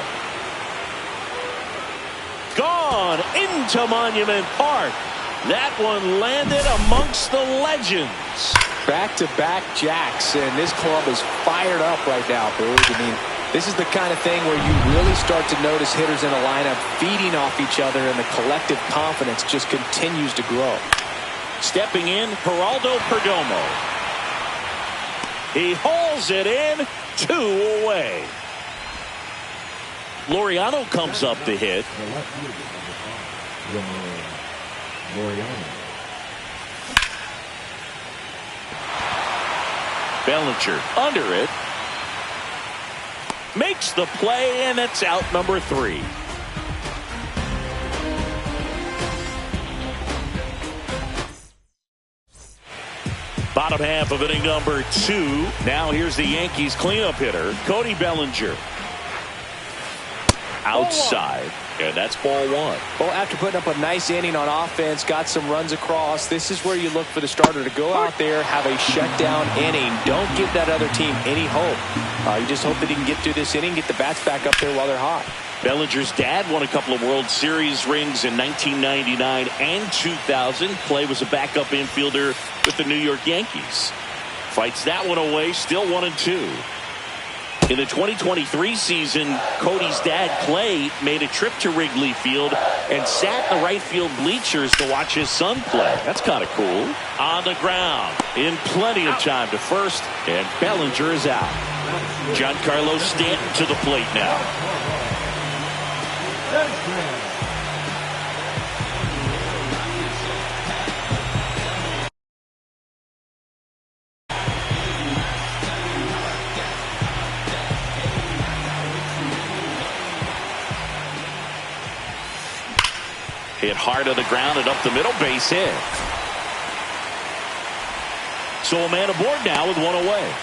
Gone into Monument Park. That one landed amongst the legends. Back-to-back jacks, and this club is fired up right now, Booge. I mean, This is the kind of thing where you really start to notice hitters in a lineup feeding off each other, and the collective confidence just continues to grow. Stepping in, Geraldo Perdomo. He hauls it in, 2 away. Laureano comes up to hit. Bellinger under it. Makes the play, and it's out number 3. Bottom half of inning number 2. Now here's the Yankees cleanup hitter, Cody Bellinger. Outside, and that's ball 1. Well, after putting up a nice inning on offense, got some runs across, this is where you look for the starter to go out there, have a shutdown inning. Don't give that other team any hope. You just hope that he can get through this inning, get the bats back up there while they're hot. Bellinger's dad won a couple of World Series rings in 1999 and 2000. Clay was a backup infielder with the New York Yankees. Fights that one away, still 1-2. In the 2023 season, Cody's dad, Clay, made a trip to Wrigley Field and sat in the right field bleachers to watch his son play. That's kind of cool. On the ground, in plenty of time to first, and Bellinger is out. Giancarlo Stanton to the plate now. Hit hard on the ground and up the middle, base hit. So a man aboard now with 1 away.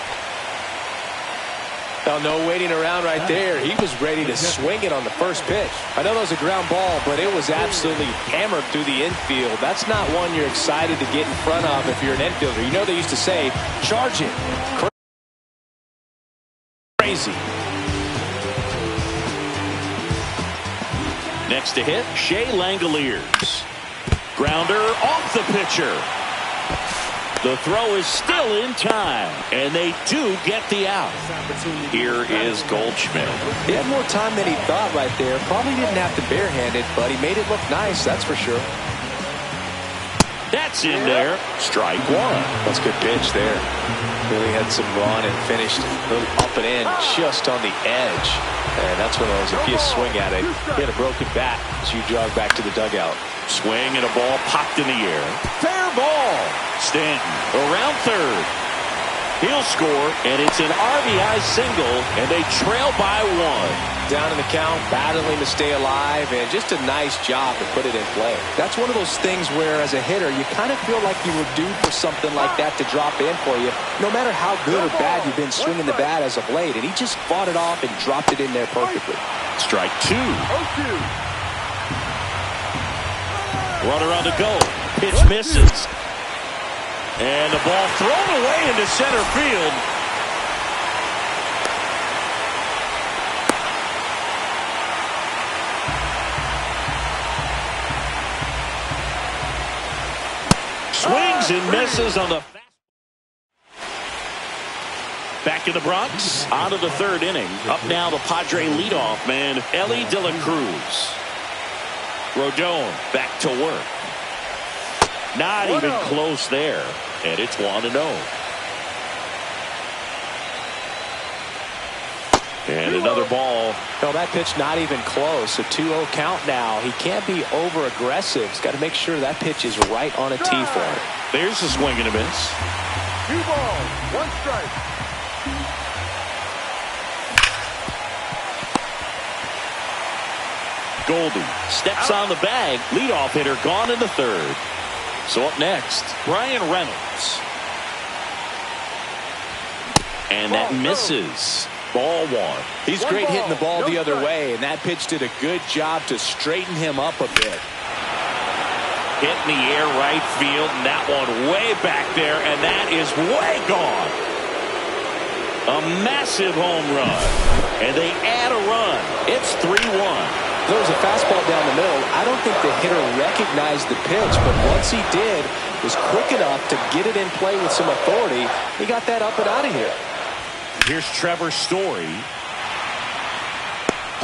Well, no waiting around right there. He was ready to swing it on the first pitch. I know that was a ground ball, but it was absolutely hammered through the infield. That's not one you're excited to get in front of if you're an infielder. You know they used to say, charge it. Crazy. Next to hit, Shea Langoliers. Grounder off the pitcher. The throw is still in time, and they do get the out. Here is Goldschmidt. He had more time than he thought right there. Probably didn't have to barehand it, but he made it look nice, that's for sure. That's in there. Strike 1. That's a good pitch there. Really had some run and finished a little up and in just on the edge. And that's one of those, if you swing at it, he had a broken bat as you jog back to the dugout. Swing and a ball popped in the air. Fair ball. Stanton around third. He'll score, and it's an RBI single, and they trail by 1. Down in the count, battling to stay alive, and just a nice job to put it in play. That's one of those things where, as a hitter, you kind of feel like you were due for something like that to drop in for you, no matter how good or bad you've been swinging the bat as of late, and he just fought it off and dropped it in there perfectly. Strike 2. Runner on the go. Pitch misses. And the ball thrown away into center field. Swings and misses on the... Back in the Bronx, on to the 3rd inning. Up now the Padre leadoff man, Elly De La Cruz. Rodon back to work. Not even close there. And it's 1-0. And another ball. No, that pitch not even close. A 2-0 count now. He can't be over aggressive. He's got to make sure that pitch is right on a tee for him. There's a swing and a miss. 2 balls, 1 strike. Goldie steps on the bag. Leadoff hitter gone in the 3rd. So up next, Brian Reynolds. And that misses. Ball 1. He's great hitting the ball the other way, and that pitch did a good job to straighten him up a bit. Hit in the air right field, and that one way back there, and that is way gone. A massive home run, and they add a run. It's 3-1. There was a fastball down the middle. I don't think the hitter recognized the pitch, but once he did, was quick enough to get it in play with some authority. He got that up and out of here. Here's Trevor Story.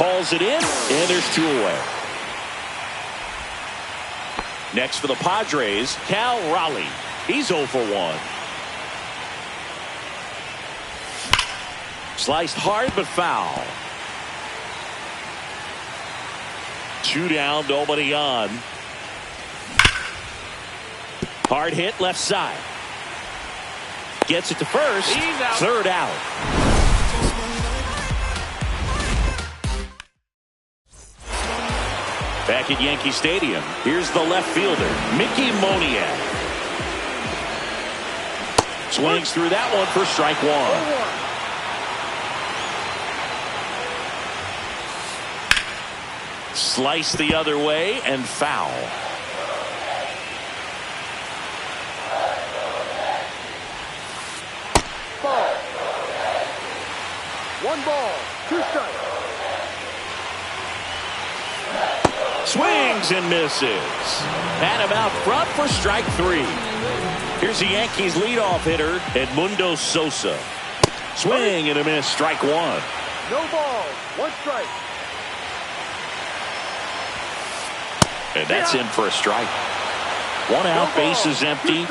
Calls it in, and there's 2 away. Next for the Padres, Cal Raleigh. He's 0 for 1. Sliced hard but foul. 2 down, nobody on. Hard hit left side. Gets it to first. Third out. Back at Yankee Stadium, here's the left fielder, Mickey Moniak. Swings through that one for strike 1. Slice the other way and foul. Ball. 1 ball, 2 strikes. Swings and misses. Had him out front for strike 3. Here's the Yankees leadoff hitter, Edmundo Sosa. Swing and a miss, strike 1. No ball, 1 strike. And that's in for a strike. 1 out, bases empty.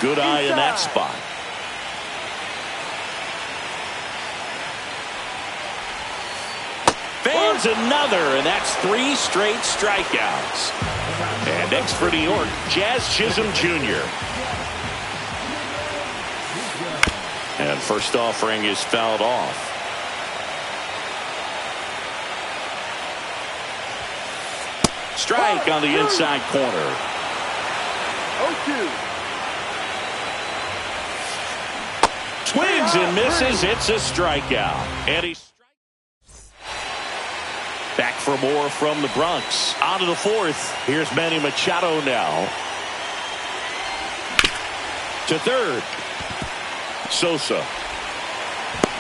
Good eye in that spot. Fans another, and that's 3 straight strikeouts. And next for New York, Jazz Chisholm Jr. And first offering is fouled off. Strike on the inside corner. 0-2. Swings and misses. It's a strikeout. And he's back for more from the Bronx. On to the 4th. Here's Manny Machado now. To third. Sosa.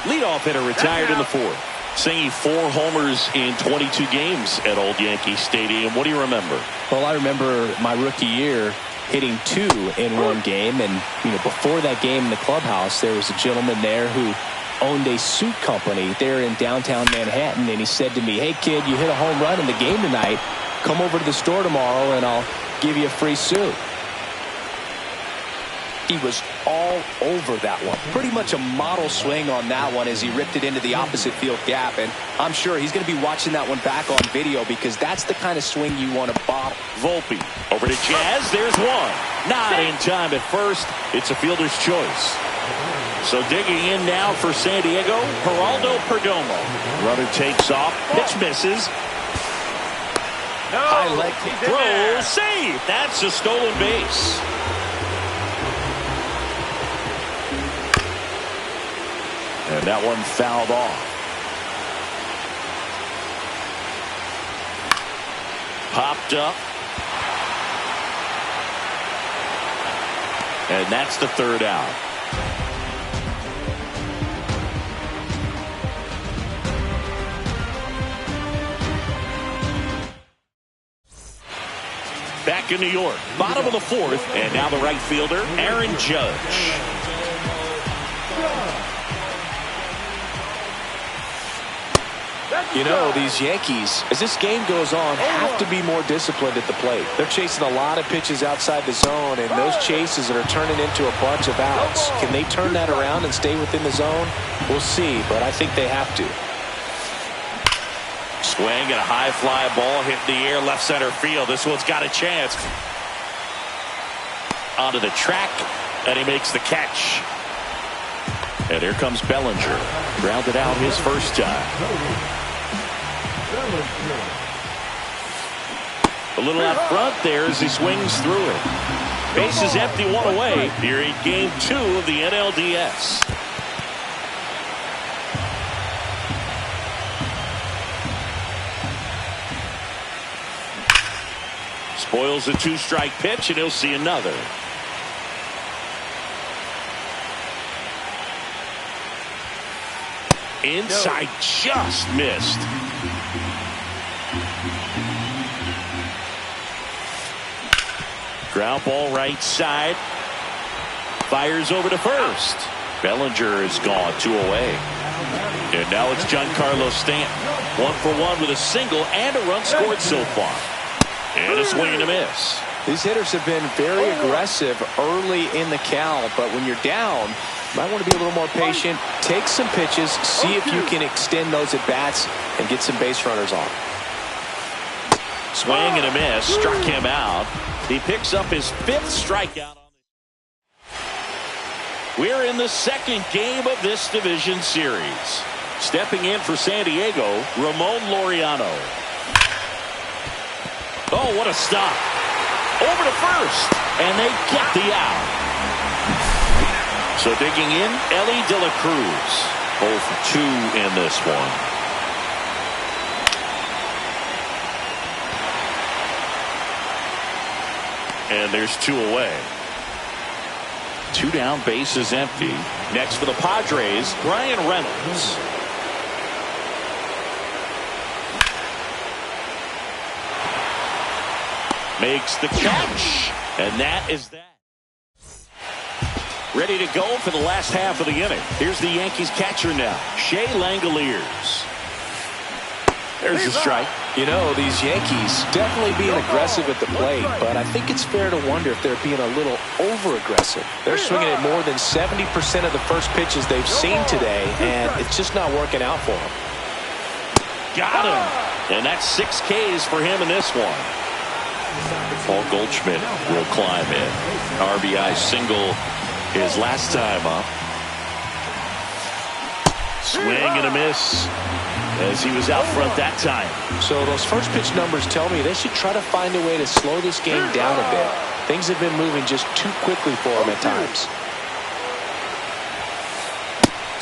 Leadoff hitter retired in the 4th. Singing 4 homers in 22 games at Old Yankee Stadium. What do you remember? Well, I remember my rookie year hitting 2 in 1 game. And, before that game in the clubhouse, there was a gentleman there who owned a suit company there in downtown Manhattan. And he said to me, "Hey, kid, you hit a home run in the game tonight. Come over to the store tomorrow and I'll give you a free suit." He was all over that one. Pretty much a model swing on that one as he ripped it into the opposite field gap. And I'm sure he's going to be watching that one back on video because that's the kind of swing you want to bottle. Volpe over to Jazz. There's 1. Not in time at first. It's a fielder's choice. So digging in now for San Diego, Geraldo Perdomo. Runner takes off. Pitch misses. No. High leg throw. Save. That's a stolen base. And that one fouled off. Popped up. And that's the 3rd out. Back in New York, bottom of the 4th, and now the right fielder, Aaron Judge. These Yankees, as this game goes on, have to be more disciplined at the plate. They're chasing a lot of pitches outside the zone, and those chases that are turning into a bunch of outs. Can they turn that around and stay within the zone? We'll see, but I think they have to. Swing and a high fly ball hit in the air, left center field. This one's got a chance. Onto the track, and he makes the catch. And here comes Bellinger. Grounded out his first time. A little out front there as he swings through it. Base is empty, 1 away here in game 2 of the NLDS. Spoils a 2-strike pitch, and he'll see another. Inside, just missed. Ground ball right side. Fires over to first. Bellinger is gone, 2 away. And now it's Giancarlo Stanton. 1 for 1 with a single and a run scored so far. And a swing and a miss. These hitters have been very aggressive early in the count, but when you're down, you might want to be a little more patient. Take some pitches, see if you can extend those at-bats and get some base runners on. Swing and a miss, struck him out. He picks up his 5th strikeout. We're in the 2nd game of this division series. Stepping in for San Diego, Ramon Laureano. Oh, what a stop. Over to first, and they get the out. So digging in, Elly De La Cruz. 0 for 2 in this one. And there's 2 away. 2 down, bases empty. Next for the Padres, Bryan Reynolds. Makes the catch, and that is that. Ready to go for the last half of the inning. Here's the Yankees catcher now, Shea Langeliers. There's the strike. You know, these Yankees definitely being aggressive at the plate, but I think it's fair to wonder if they're being a little over-aggressive. They're swinging at more than 70% of the first pitches they've seen today, and it's just not working out for them. Got him, and that's 6 Ks for him in this one. Paul Goldschmidt will climb in. RBI single his last time up. Swing and a miss as he was out front that time. So those first pitch numbers tell me they should try to find a way to slow this game down a bit. Things have been moving just too quickly for him at times.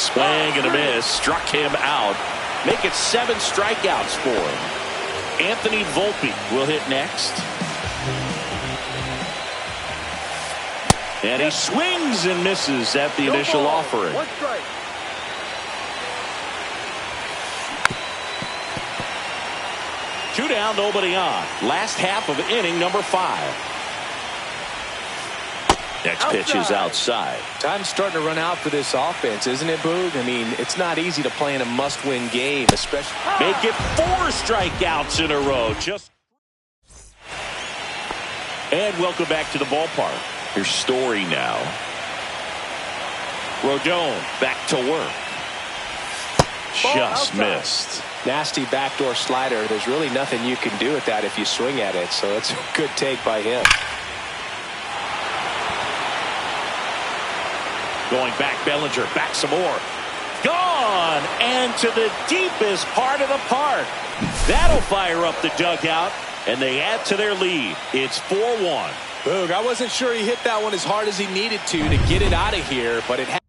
Swing and a miss, struck him out. Make it 7 strikeouts for him. Anthony Volpe will hit next. And he swings and misses at the initial offering. 1 strike. Two down, nobody on. Last half of inning number 5. Next pitch is outside. Time's starting to run out for this offense, isn't it, Boog? I mean, it's not easy to play in a must-win game, especially. Make it 4 strikeouts in a row. And welcome back to the ballpark. Here's Story now. Rodon back to work. Just missed. Nasty backdoor slider. There's really nothing you can do with that if you swing at it, so it's a good take by him. Going back, Bellinger, back some more. Gone! And to the deepest part of the park. That'll fire up the dugout, and they add to their lead. It's 4-1. Boog, I wasn't sure he hit that one as hard as he needed to get it out of here, but it had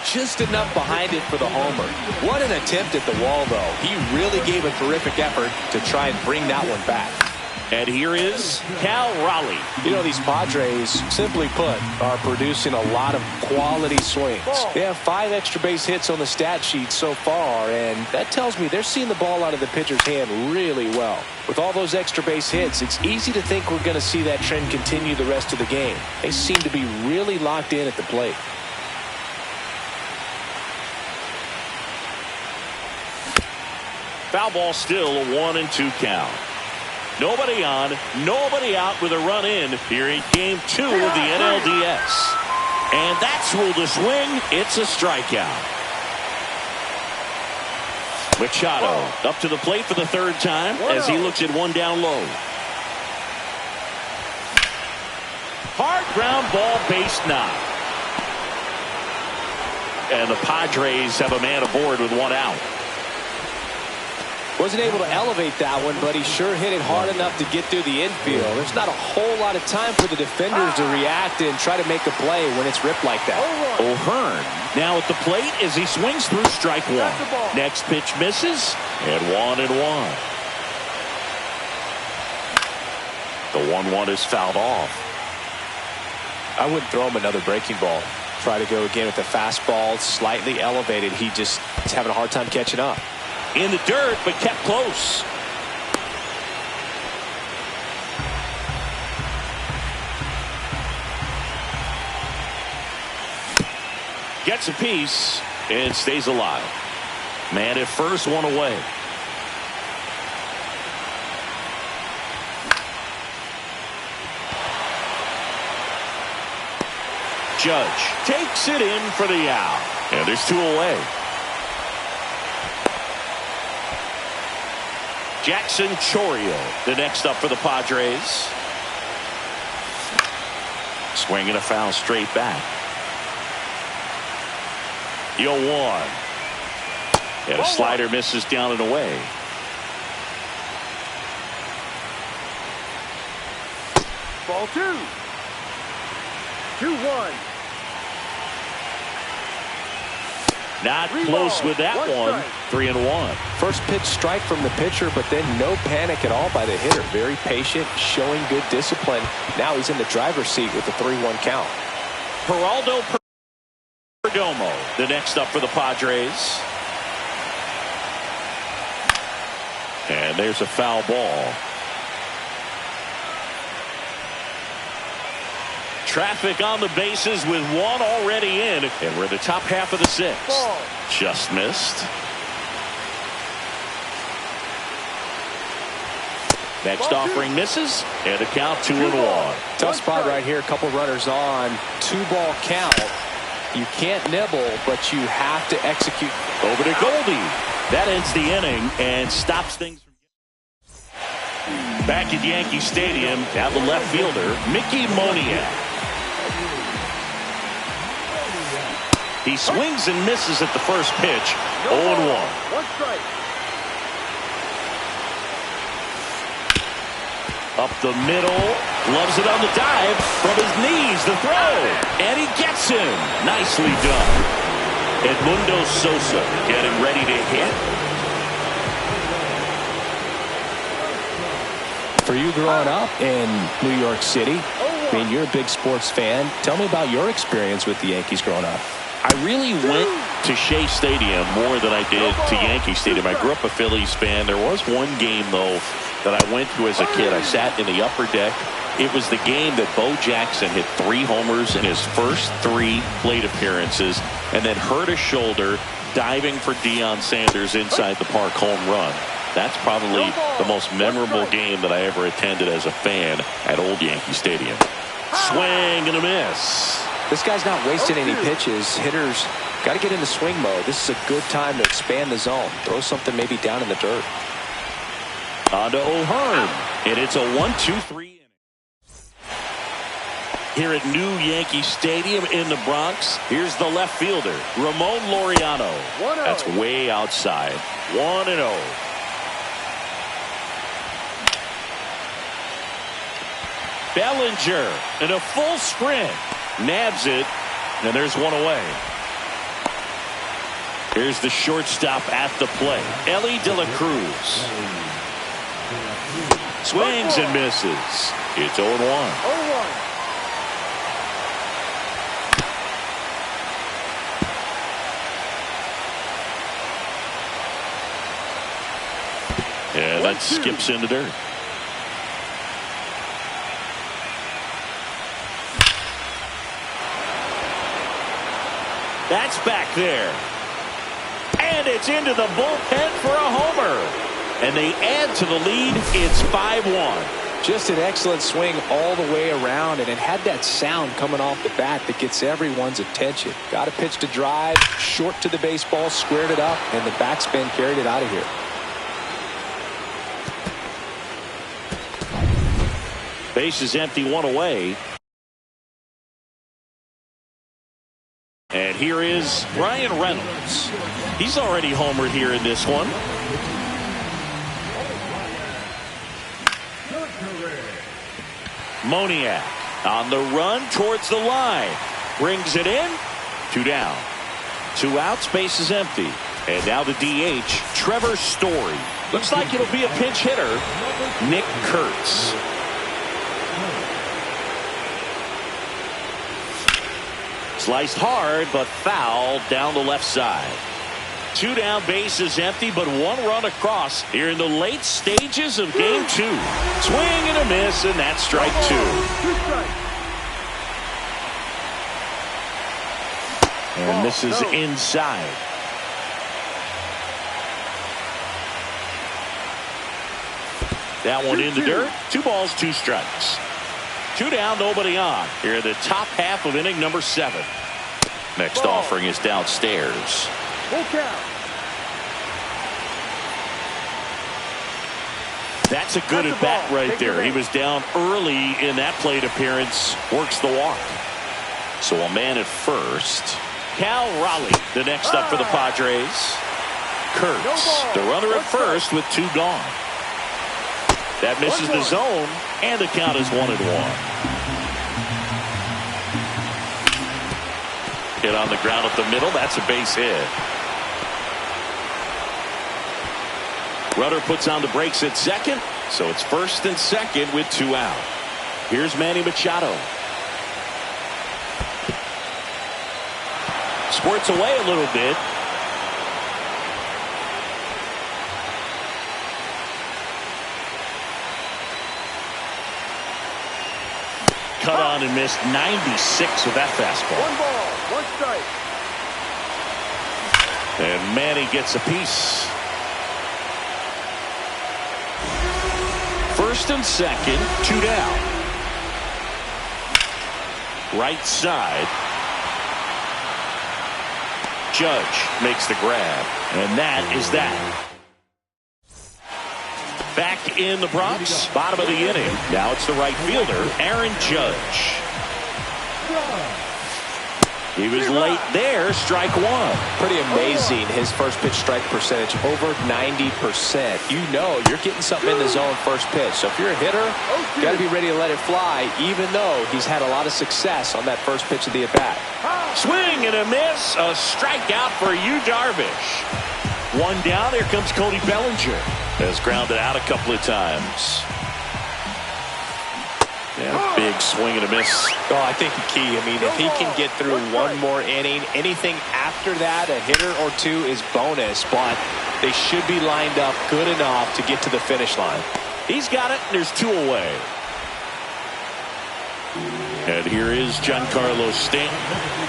just enough behind it for the homer. What an attempt at the wall, though. He really gave a terrific effort to try and bring that one back. And here is Cal Raleigh. You know, these Padres, simply put, are producing a lot of quality swings. They have 5 extra base hits on the stat sheet so far, and that tells me they're seeing the ball out of the pitcher's hand really well. With all those extra base hits, it's easy to think we're going to see that trend continue the rest of the game. They seem to be really locked in at the plate. Foul ball still, a 1-2 count. Nobody on, nobody out with a run in here in game 2 of the NLDS. And that's ruled a swing. It's a strikeout. Machado up to the plate for the 3rd time as he looks at one down low. Hard ground ball, base knock. And the Padres have a man aboard with 1 out. Wasn't able to elevate that one, but he sure hit it hard enough to get through the infield. There's not a whole lot of time for the defenders to react and try to make a play when it's ripped like that. O'Hearn now at the plate as he swings through strike 1. Next pitch misses, and 1-1. The 1-1 is fouled off. I wouldn't throw him another breaking ball. Try to go again with the fastball, slightly elevated. He just is having a hard time catching up. In the dirt, but kept close. Gets a piece and stays alive. Man at first, one away. Judge takes it in for the out. And there's two away. Jackson Chourio, the next up for the Padres. Swinging a foul straight back. 0-1. And a slider misses down and away. Ball 2. 2-1. Not close with that one. 3-1. First pitch strike from the pitcher, but then no panic at all by the hitter. Very patient, showing good discipline. Now he's in the driver's seat with the 3-1 count. Geraldo Perdomo, the next up for the Padres. And there's a foul ball. Traffic on the bases with one already in. And we're in the top half of the sixth. Just missed. Next offering misses. And the count 2-1. Tough spot right here. A couple runners on. 2-ball count. You can't nibble, but you have to execute. Over to Goldie. That ends the inning and stops things from back at Yankee Stadium. Now the left fielder, Mickey Moniak. He swings and misses at the first pitch. 0-1. One strike. Up the middle. Loves it on the dive. From his knees, the throw. And he gets him. Nicely done. Edmundo Sosa getting ready to hit. For you growing up in New York City, I mean, you're a big sports fan. Tell me about your experience with the Yankees growing up. I really went to Shea Stadium more than I did to Yankee Stadium. I grew up a Phillies fan. There was one game, though, that I went to as a kid. I sat in the upper deck. It was the game that Bo Jackson hit 3 homers in his first 3 plate appearances and then hurt his shoulder diving for Deion Sanders inside the park home run. That's probably the most memorable game that I ever attended as a fan at Old Yankee Stadium. Swing and a miss. This guy's not wasting any pitches. Hitters got to get into swing mode. This is a good time to expand the zone. Throw something maybe down in the dirt. On to O'Hearn. And it's a 1-2-3 inning. Here at New Yankee Stadium in the Bronx, here's the left fielder, Ramon Laureano. That's way outside. 1-0. Bellinger in a full sprint. Nabs it, and there's one away. Here's the shortstop at the plate, Ellie De La Cruz. Swings and misses. It's 0-1. 0-1. Yeah, that skips in the dirt. That's back there. And it's into the bullpen for a homer. And they add to the lead. It's 5-1. Just an excellent swing all the way around, and it had that sound coming off the bat that gets everyone's attention. Got a pitch to drive, short to the baseball, squared it up, and the backspin carried it out of here. Base is empty, one away. And here is Ryan Reynolds. He's already homered here in this one. Moniak on the run towards the line. Brings it in. 2 down. 2 outs. Base is empty. And now the DH, Trevor Story. Looks like it'll be a pinch hitter, Nick Kurtz. Sliced hard, but foul down the left side. 2 down, base is empty, but 1 run across here in the late stages of game 2. Swing and a miss, and that's strike 2. And this is inside. That one in the dirt. 2 balls, 2 strikes. 2 down, nobody on. Here in the top half of inning number 7. Next offering is downstairs. Full count. That's a good at bat right there. He was down early in that plate appearance. Works the walk. So a man at first. Cal Raleigh, the next up for the Padres. Kurtz, the runner at first with 2 gone. That misses the zone, and the count is 1-1. Hit on the ground up the middle. That's a base hit. Runner puts on the brakes at second, so it's first and second with 2 out. Here's Manny Machado. Squirts away a little bit. Cut on and missed 96 with that fastball. 1 ball, 1 strike. And Manny gets a piece. First and second, 2 down. Right side. Judge makes the grab. And that is that. Back in the Bronx, bottom of the inning. Now it's the right fielder, Aaron Judge. He was late there, strike 1. Pretty amazing, his first pitch strike percentage, over 90%. You know you're getting something in the zone first pitch. So if you're a hitter, you got to be ready to let it fly, even though he's had a lot of success on that first pitch of the at-bat. Swing and a miss, a strikeout for Yu Darvish. 1 down, here comes Cody Bellinger. Has grounded out a couple of times. Yeah, big swing and a miss. Oh, I think the key, I mean, if he can get through 1 more inning, anything after that, a hitter or 2 is bonus, but they should be lined up good enough to get to the finish line. He's got it, and there's 2 away. And here is Giancarlo Stanton,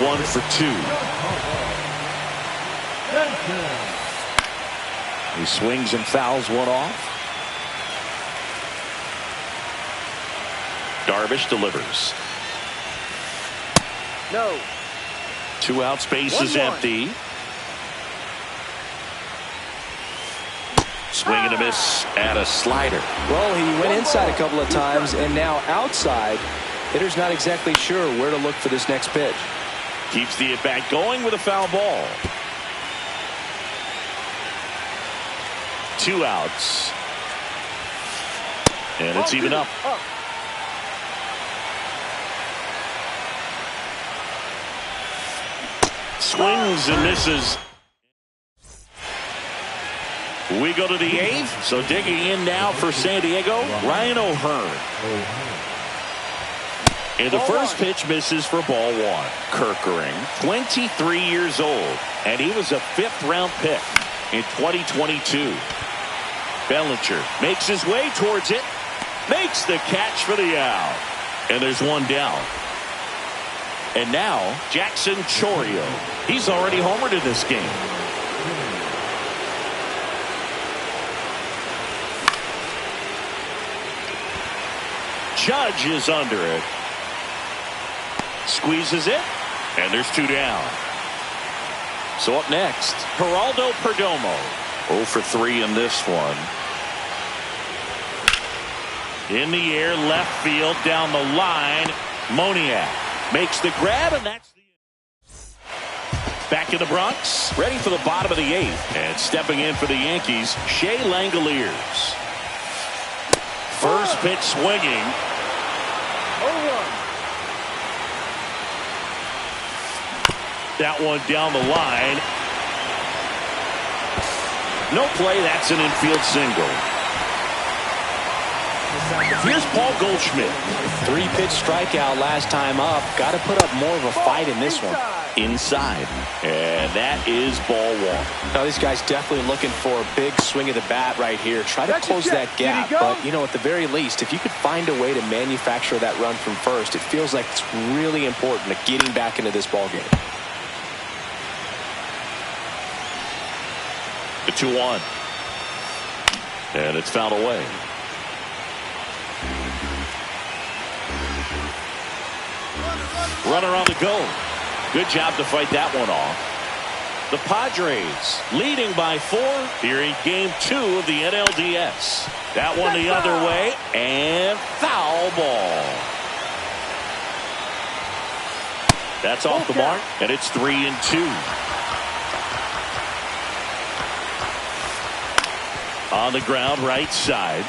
1 for 2. He swings and fouls 1 off. Darvish delivers. No. 2 out, space is empty. Swing and a miss and a slider. Well, he went inside a couple of times, and now outside. Hitter's not exactly sure where to look for this next pitch. Keeps the at-bat going with a foul ball. 2 outs. And it's even up. Swings and misses. We go to the 8th. So digging in now for San Diego, Ryan O'Hearn. And the first pitch misses for ball 1. Kerkering, 23 years old. And he was a 5th-round pick in 2022. Bellinger makes his way towards it. Makes the catch for the out. And there's 1 down. And now, Jackson Chourio. He's already homered in this game. Judge is under it. Squeezes it. And there's 2 down. So up next, Geraldo Perdomo. 0 for 3 in this one. In the air, left field, down the line. Moniak makes the grab, and that's the end. Back in the Bronx, ready for the bottom of the 8th. And stepping in for the Yankees, Shea Langoliers. First pitch swinging. 0-1. That one down the line. No play, that's an infield single. Here's Paul Goldschmidt. 3-pitch strikeout last time up. Got to put up more of a fight in this one. Inside. And that is ball 1. Now, these guys definitely looking for a big swing of the bat right here. Try to close that gap. But, you know, at the very least, if you could find a way to manufacture that run from first, it feels like it's really important to getting back into this ball game. The 2-1. And it's fouled away. Runner on the go. Good job to fight that one off. The Padres leading by 4 here in game 2 of the NLDS. That one the other way, and foul ball. That's off the mark, and it's 3-2. On the ground, right side,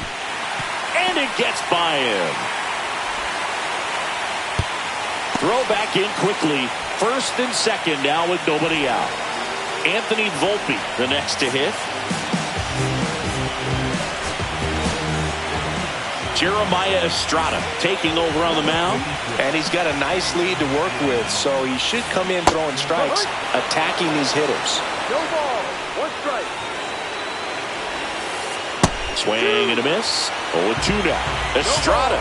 and it gets by him. Throw back in quickly. First and second now with nobody out. Anthony Volpe, the next to hit. Jeremiah Estrada taking over on the mound. And he's got a nice lead to work with, so he should come in throwing strikes, attacking these hitters. No ball. 1 strike. Swing and a miss. 0-2 now. Estrada.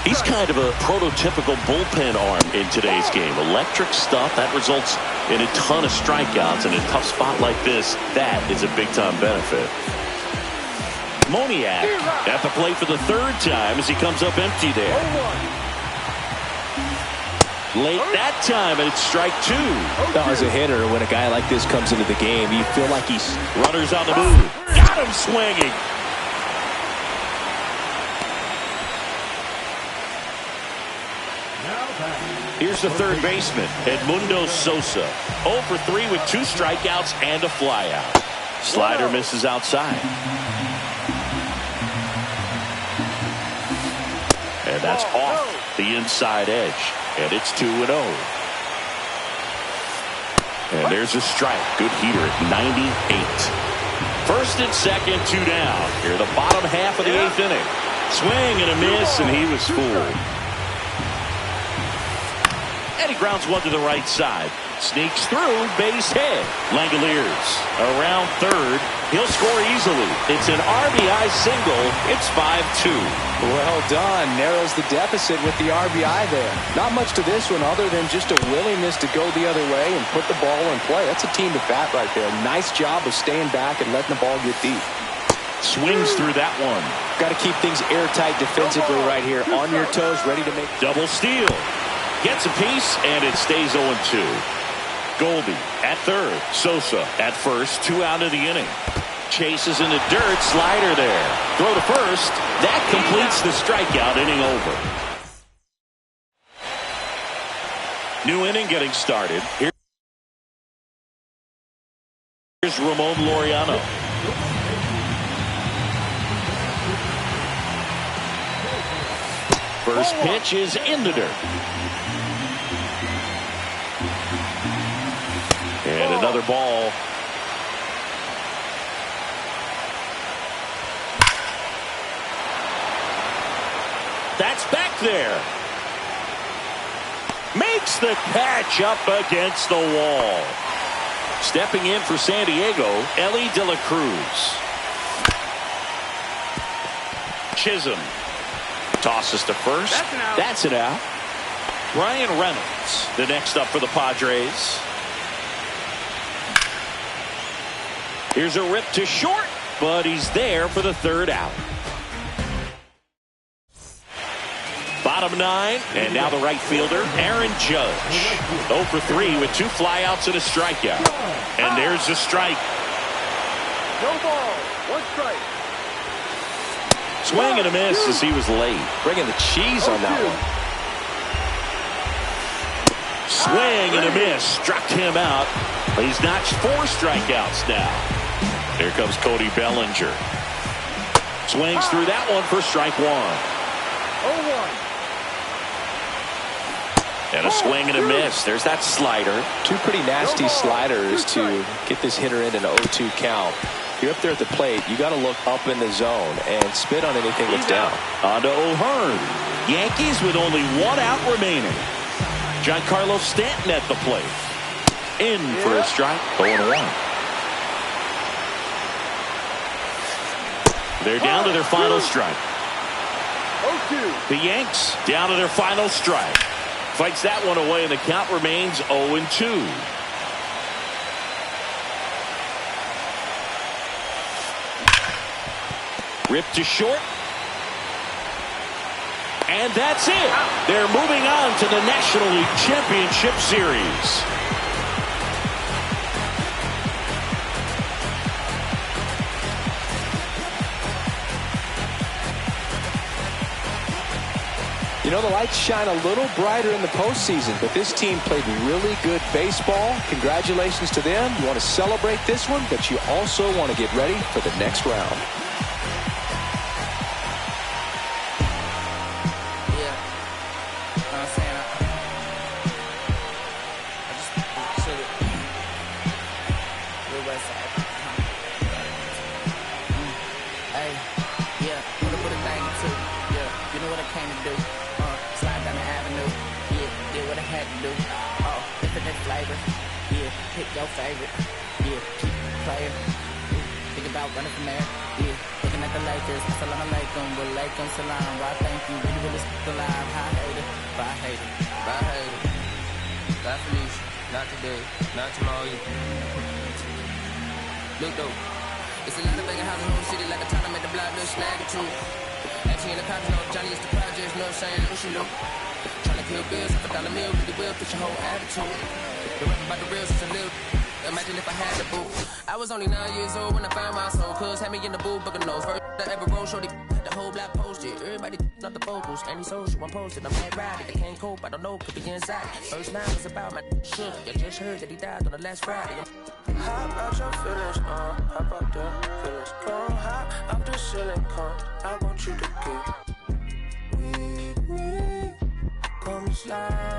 He's kind of a prototypical bullpen arm in today's game. Electric stuff that results in a ton of strikeouts. In a tough spot like this, that is a big-time benefit. Moniak at the plate for the 3rd time as he comes up empty there. Late that time, and it's strike 2. Now, as a hitter, when a guy like this comes into the game, you feel like he's... Runners on the move. Got him swinging. Here's the third baseman, Edmundo Sosa. 0 for 3 with 2 strikeouts and a flyout. Slider misses outside. And that's off the inside edge. And it's 2-0. And there's a strike. Good heater at 98. First and second, 2 down. Here, the bottom half of the 8th inning. Swing and a miss, and he was fooled. And he grounds one to the right side. Sneaks through, base hit. Langoliers around third. He'll score easily. It's an RBI single. It's 5-2. Well done. Narrows the deficit with the RBI there. Not much to this one other than just a willingness to go the other way and put the ball in play. That's a team to bat right there. Nice job of staying back and letting the ball get deep. Swings through that one. Got to keep things airtight defensively right here. On your toes, ready to make... Double steal. Gets a piece, and it stays 0-2. Goldie at third. Sosa at first. 2 out of the inning. Chases in the dirt. Slider there. Throw to first. That completes the strikeout. Inning over. New inning getting started. Here's Ramon Laureano. First pitch is in the dirt. And another ball. That's back there. Makes the catch up against the wall. Stepping in for San Diego, Elly De La Cruz. Chisholm tosses to first. That's an out. Brian Reynolds, the next up for the Padres. Here's a rip to short, but he's there for the 3rd out. Bottom 9, and now the right fielder, Aaron Judge. 0 for 3 with 2 flyouts and a strikeout. And there's a strike. No ball. 1 strike. Swing and a miss as he was late. Bringing the cheese on that one. Swing and a miss. Struck him out. He's notched 4 strikeouts now. Here comes Cody Bellinger. Swings through that one for strike 1. 0-1. And a swing and a miss. There's that slider. 2 pretty nasty sliders to get this hitter in an 0-2 count. You're up there at the plate. You got to look up in the zone and spit on anything that's down. On to O'Hearn. Yankees with only 1 out remaining. Giancarlo Stanton at the plate. In for a strike. 0-1. They're down to their final strike. 0-2. The Yanks down to their final strike. Fights that one away, and the count remains 0-2. Ripped to short. And that's it. They're moving on to the National League Championship Series. You know, the lights shine a little brighter in the postseason, but this team played really good baseball. Congratulations to them. You want to celebrate this one, but you also want to get ready for the next round. Your favorite, yeah, keep player. Think about running from there, yeah. Looking at the Lakers, assalamu alaikum, walaikum salam. Why thank you, really alive. Hi hater, bye hater, bye hater. Bye Felicia, not today, not tomorrow either. Look though, it's a lot of banging houses in the whole city, like a tournament, the block, little snag or two. Actually in the cops, no Johnny is the projects, no saying Lucy Lou. Trying to kill bills, $1 meal, really will fit your whole attitude. The rap about the real since a little. Imagine if I had the boot. I was only 9 years old when I found my soul. Cuz had me in the booth, booking nose. First I ever rolled, shorty, the whole block posted. Everybody not the vocals, any social, I'm posted. I'm mad ride, I can't cope, I don't know, could be inside. First line was about my shook. You just heard that he died on the last Friday. How about your feelings, how about the feelings? Come high, up the ceiling, come. I want you to get with me. Come slide.